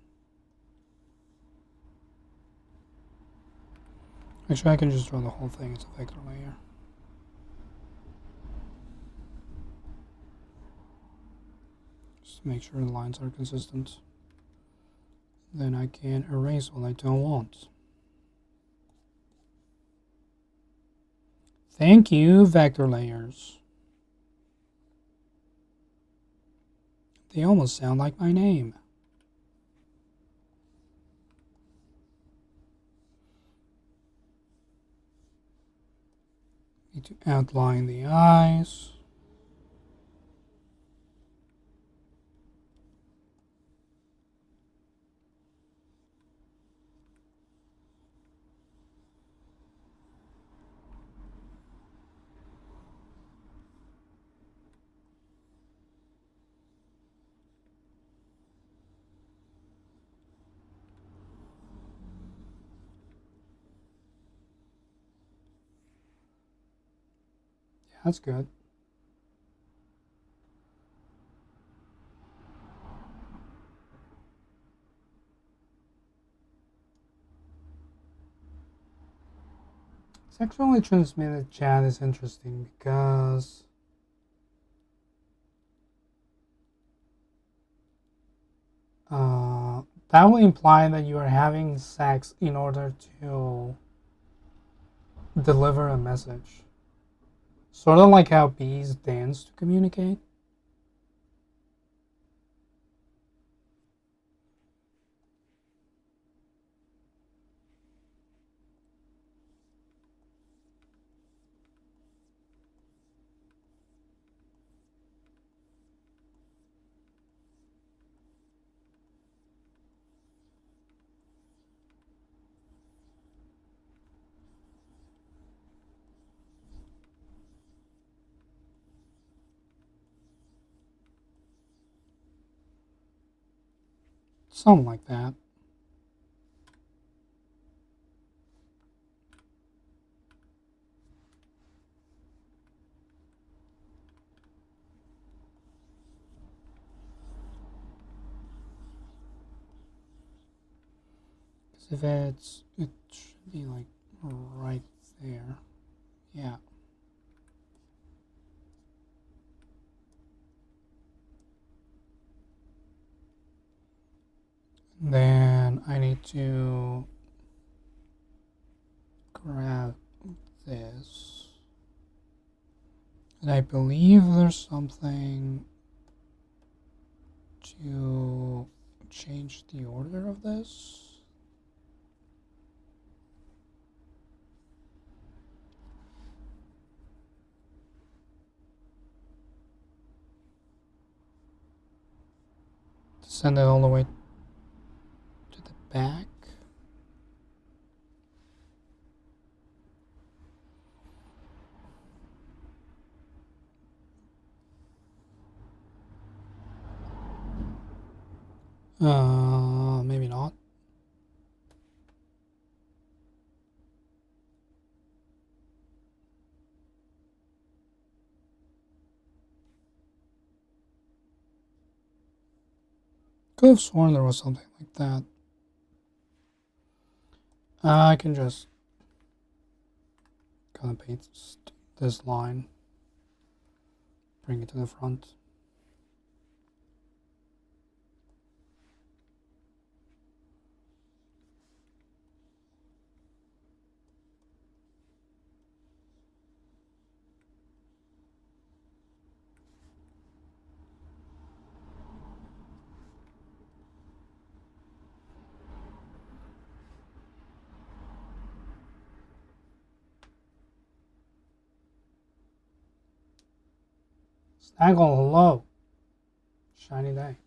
Actually, I can just draw the whole thing as a vector layer. Just to make sure the lines are consistent. Then I can erase what I don't want. Thank you, vector layers. They almost sound like my name. to outline the eyes. Yeah, that's good. Sexually transmitted chat is interesting because that will imply that you are having sex in order to deliver a message. Sort of like how bees dance to communicate. Something like that. Because it should be like right there. Yeah. Then I need to grab this. And I believe there's something to change the order of this. To send it all the way to the back. Maybe not. Could have sworn there was something like that. I can just kind of paste this line, bring it to the front. Snaggle, hello. Shiny day.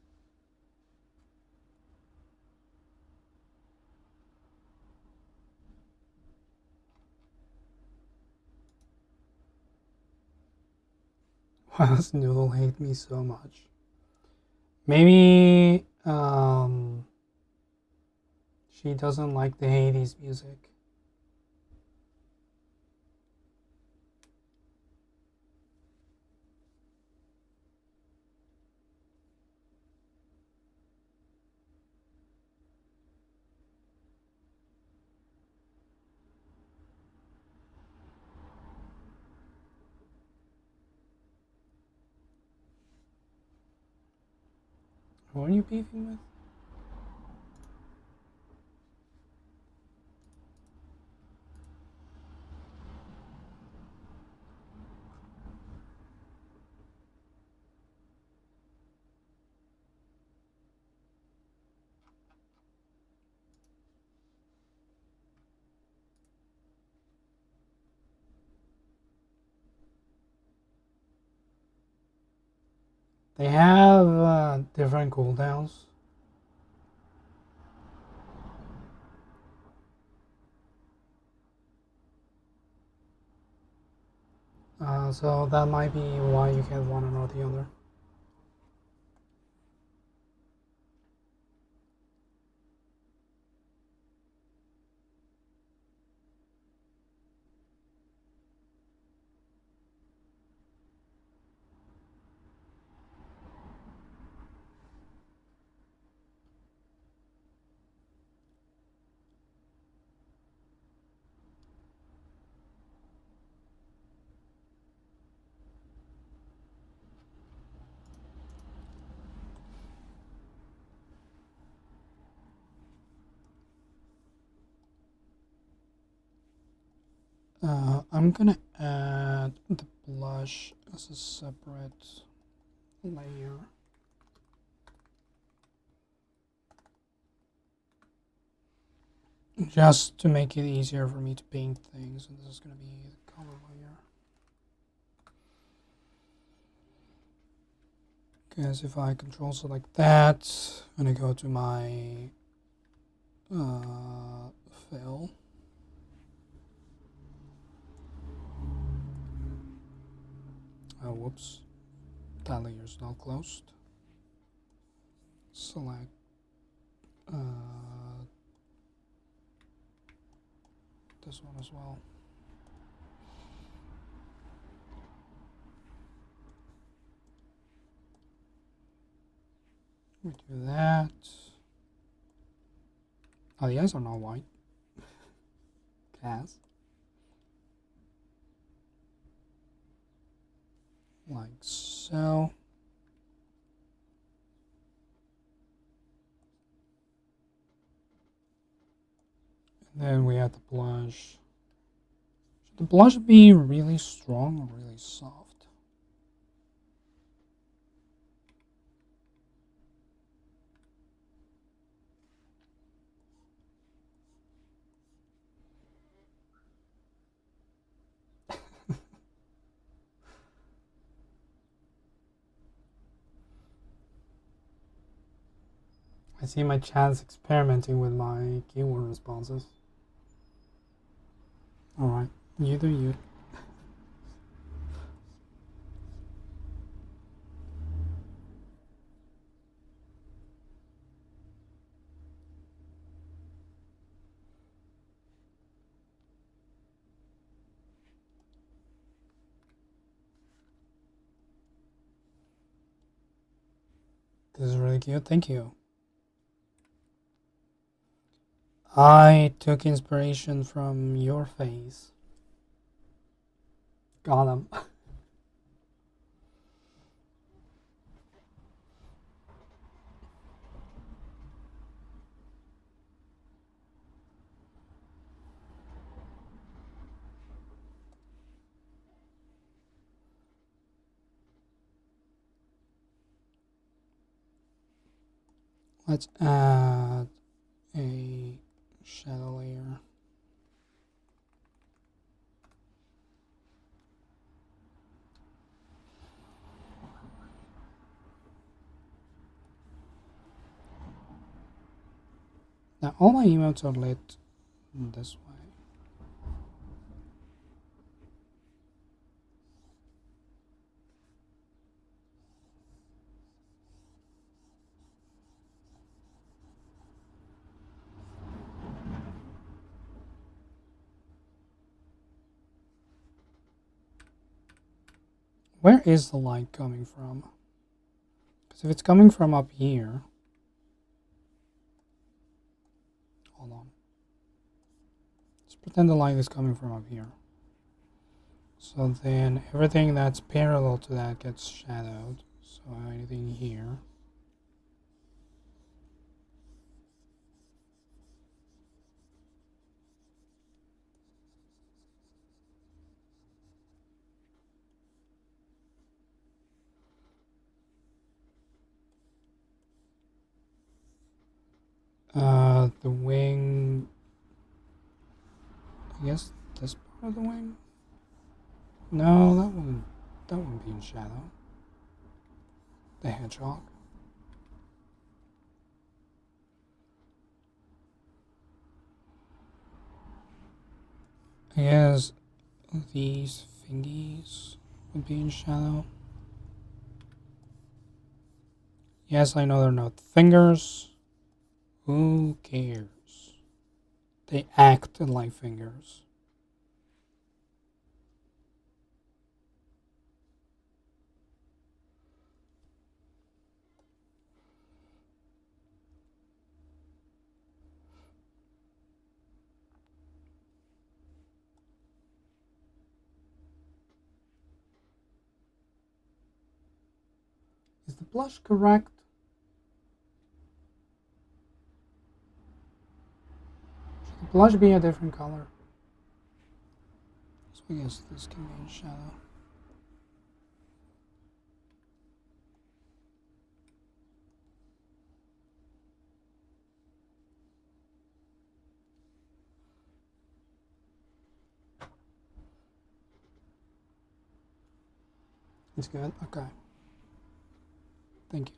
Why does Noodle hate me so much? Maybe she doesn't like the Hades music. Who are you beefing with? They have different cooldowns. So that might be why you get one and not the other. I'm gonna add the blush as a separate layer. Just to make it easier for me to paint things, and this is gonna be the color layer. Because if I control select that, I'm gonna go to my fill. Oh, whoops. That layer is not closed. Select this one as well. We do that. Oh, the eyes are not white. Khaz. Like so. And then we add the blush. Should the blush be really strong or really soft? I see my chat's experimenting with my keyword responses. Alright, you do you. This is really cute, thank you. I took inspiration from your face. Got him. Let's add a shadow layer. Now all my emotes are lit this way. Where is the light coming from? Because if it's coming from up here, hold on. Let's pretend the light is coming from up here. So then everything that's parallel to that gets shadowed. So anything here. The wing, I guess this part of the wing? No, that wouldn't be in shadow. the hedgehog. I guess these thingies would be in shadow. Yes, I know they're not fingers. Who cares? They act like fingers. Is the blush correct? Should the blush be a different color? So I guess this can be in shadow. It's good? Okay. Thank you.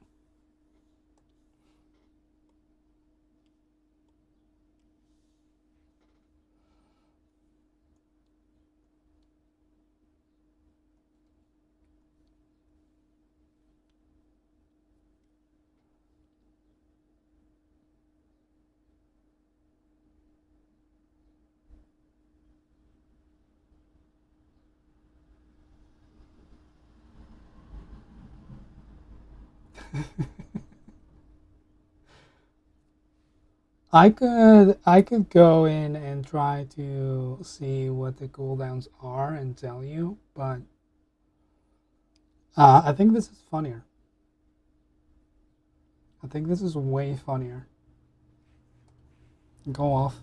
I could go in and try to see what the cooldowns are and tell you, but I think this is funnier. I think this is way funnier. Go off.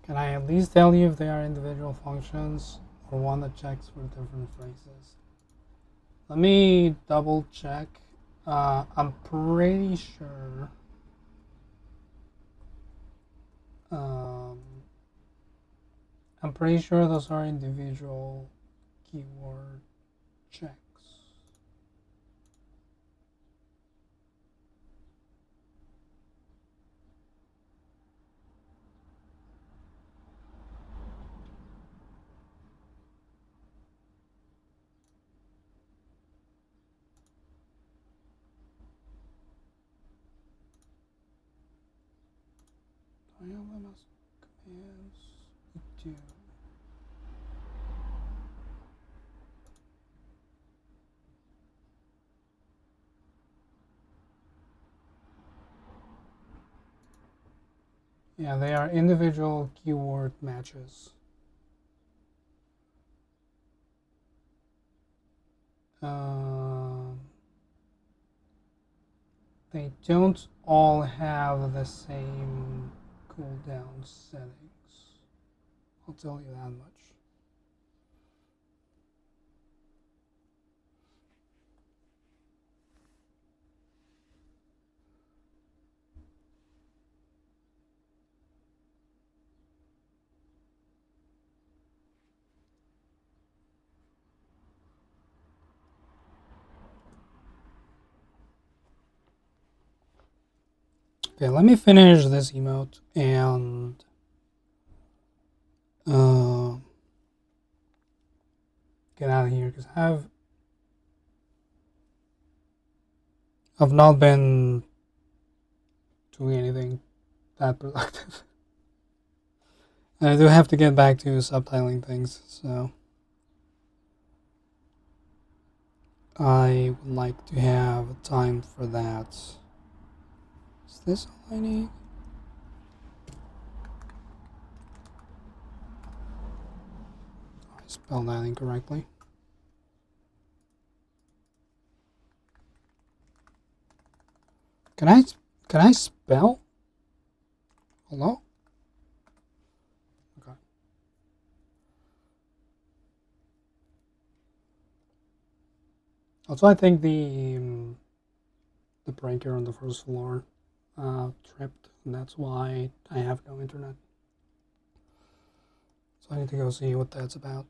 Can I at least tell you if they are individual functions or one that checks for different phrases? Let me double check. I'm pretty sure. Um, I'm pretty sure those are individual keyword checks. Do I have them as commands? I do. Yeah, they are individual keyword matches. They don't all have the same cooldown settings. I'll tell you that much. Okay, let me finish this emote and get out of here because I've not been doing anything that productive. And I do have to get back to subtitling things, so I would like to have time for that. Is this all I need? spelled that incorrectly. Can I spell? Hello? Okay. Also, I think the breaker on the first floor tripped, and that's why I have no internet. So I need to go see what that's about.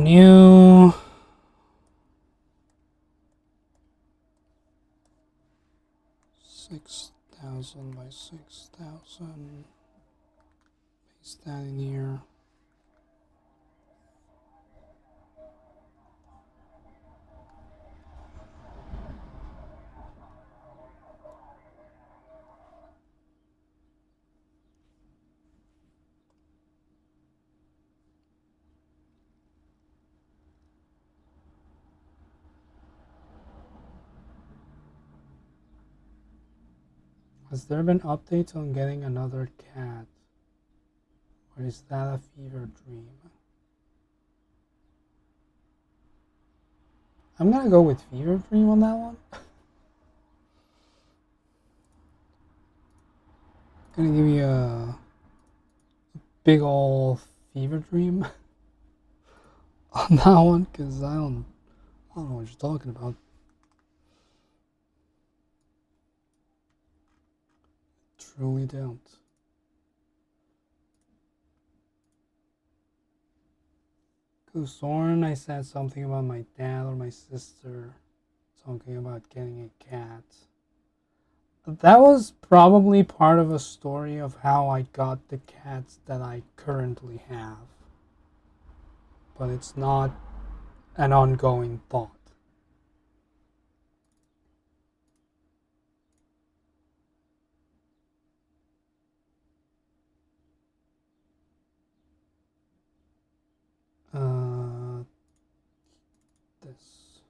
New 6,000 by 6,000. Paste that in here. Has there been updates on getting another cat? Or is that a fever dream? I'm gonna go with fever dream on that one. Gonna give you a big ol' fever dream on that one, because I don't know what you're talking about. Truly don't. Because Soren, I said something about my dad or my sister, talking about getting a cat. That was probably part of a story of how I got the cats that I currently have. But it's not an ongoing thought. This.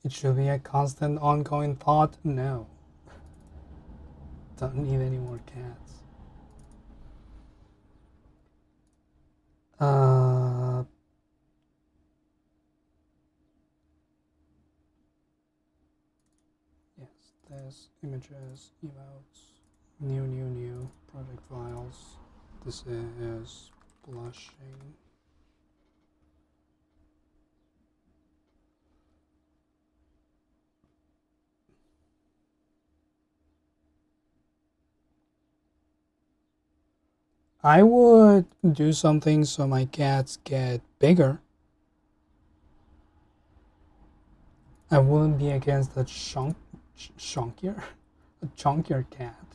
It should be a constant ongoing thought? No. Don't need any more cats. Yes, this, images, emotes, new, project files. This is blushing. I would do something so my cats get bigger. I wouldn't be against a chunkier cat.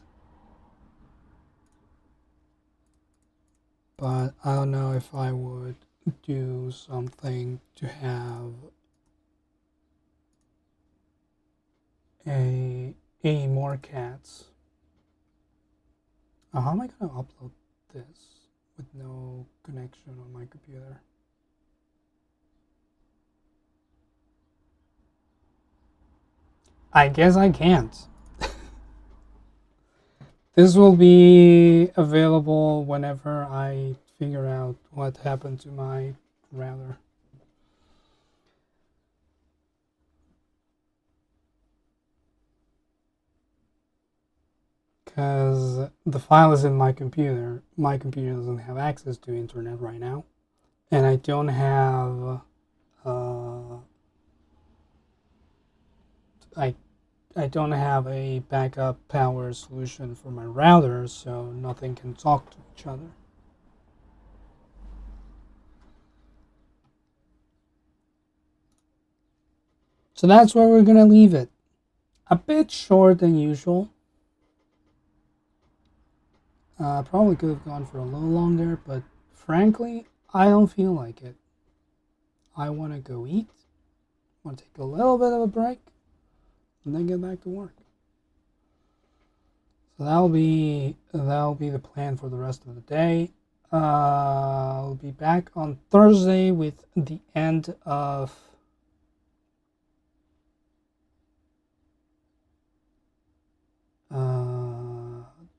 But I don't know if I would do something to have a more cats. How am I gonna upload this with no connection on my computer? I guess I can't. This will be available whenever I figure out what happened to my router. Because the file is in my computer. My computer doesn't have access to internet right now. And I don't have I don't have a backup power solution for my router, so nothing can talk to each other. So that's where we're gonna leave it. A bit short than usual. Probably could have gone for a little longer, but frankly, I don't feel like it. I want to go eat. I want to take a little bit of a break, and then get back to work. So that'll be the plan for the rest of the day. I'll be back on Thursday with the end of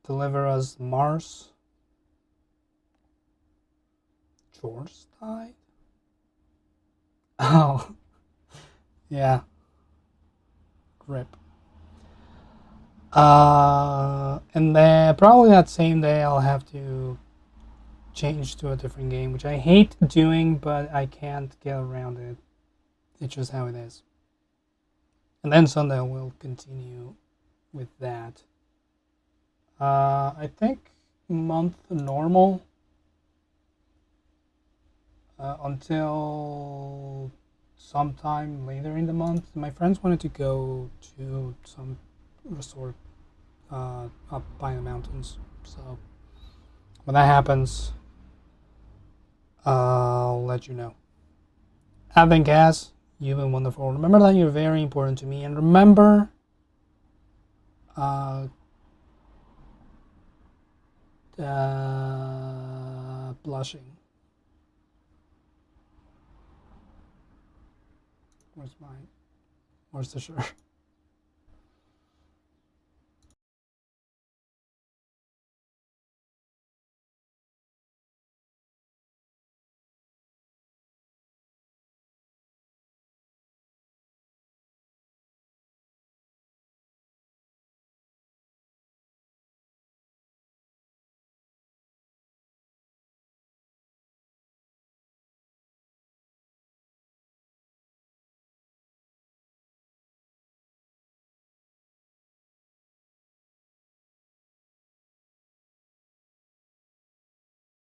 Deliver Us Mars. Shores died? Oh, yeah. Rip. And then probably that same day I'll have to change to a different game, which I hate doing, but I can't get around it. It's just how it is. And then Sunday we'll continue with that. I think month normal until sometime later in the month. My friends wanted to go to some resort up by the mountains. So when that happens, I'll let you know. I've been Khaz. You've been wonderful. Remember that you're very important to me, and remember, uh, blushing. Where's mine? Where's the shirt?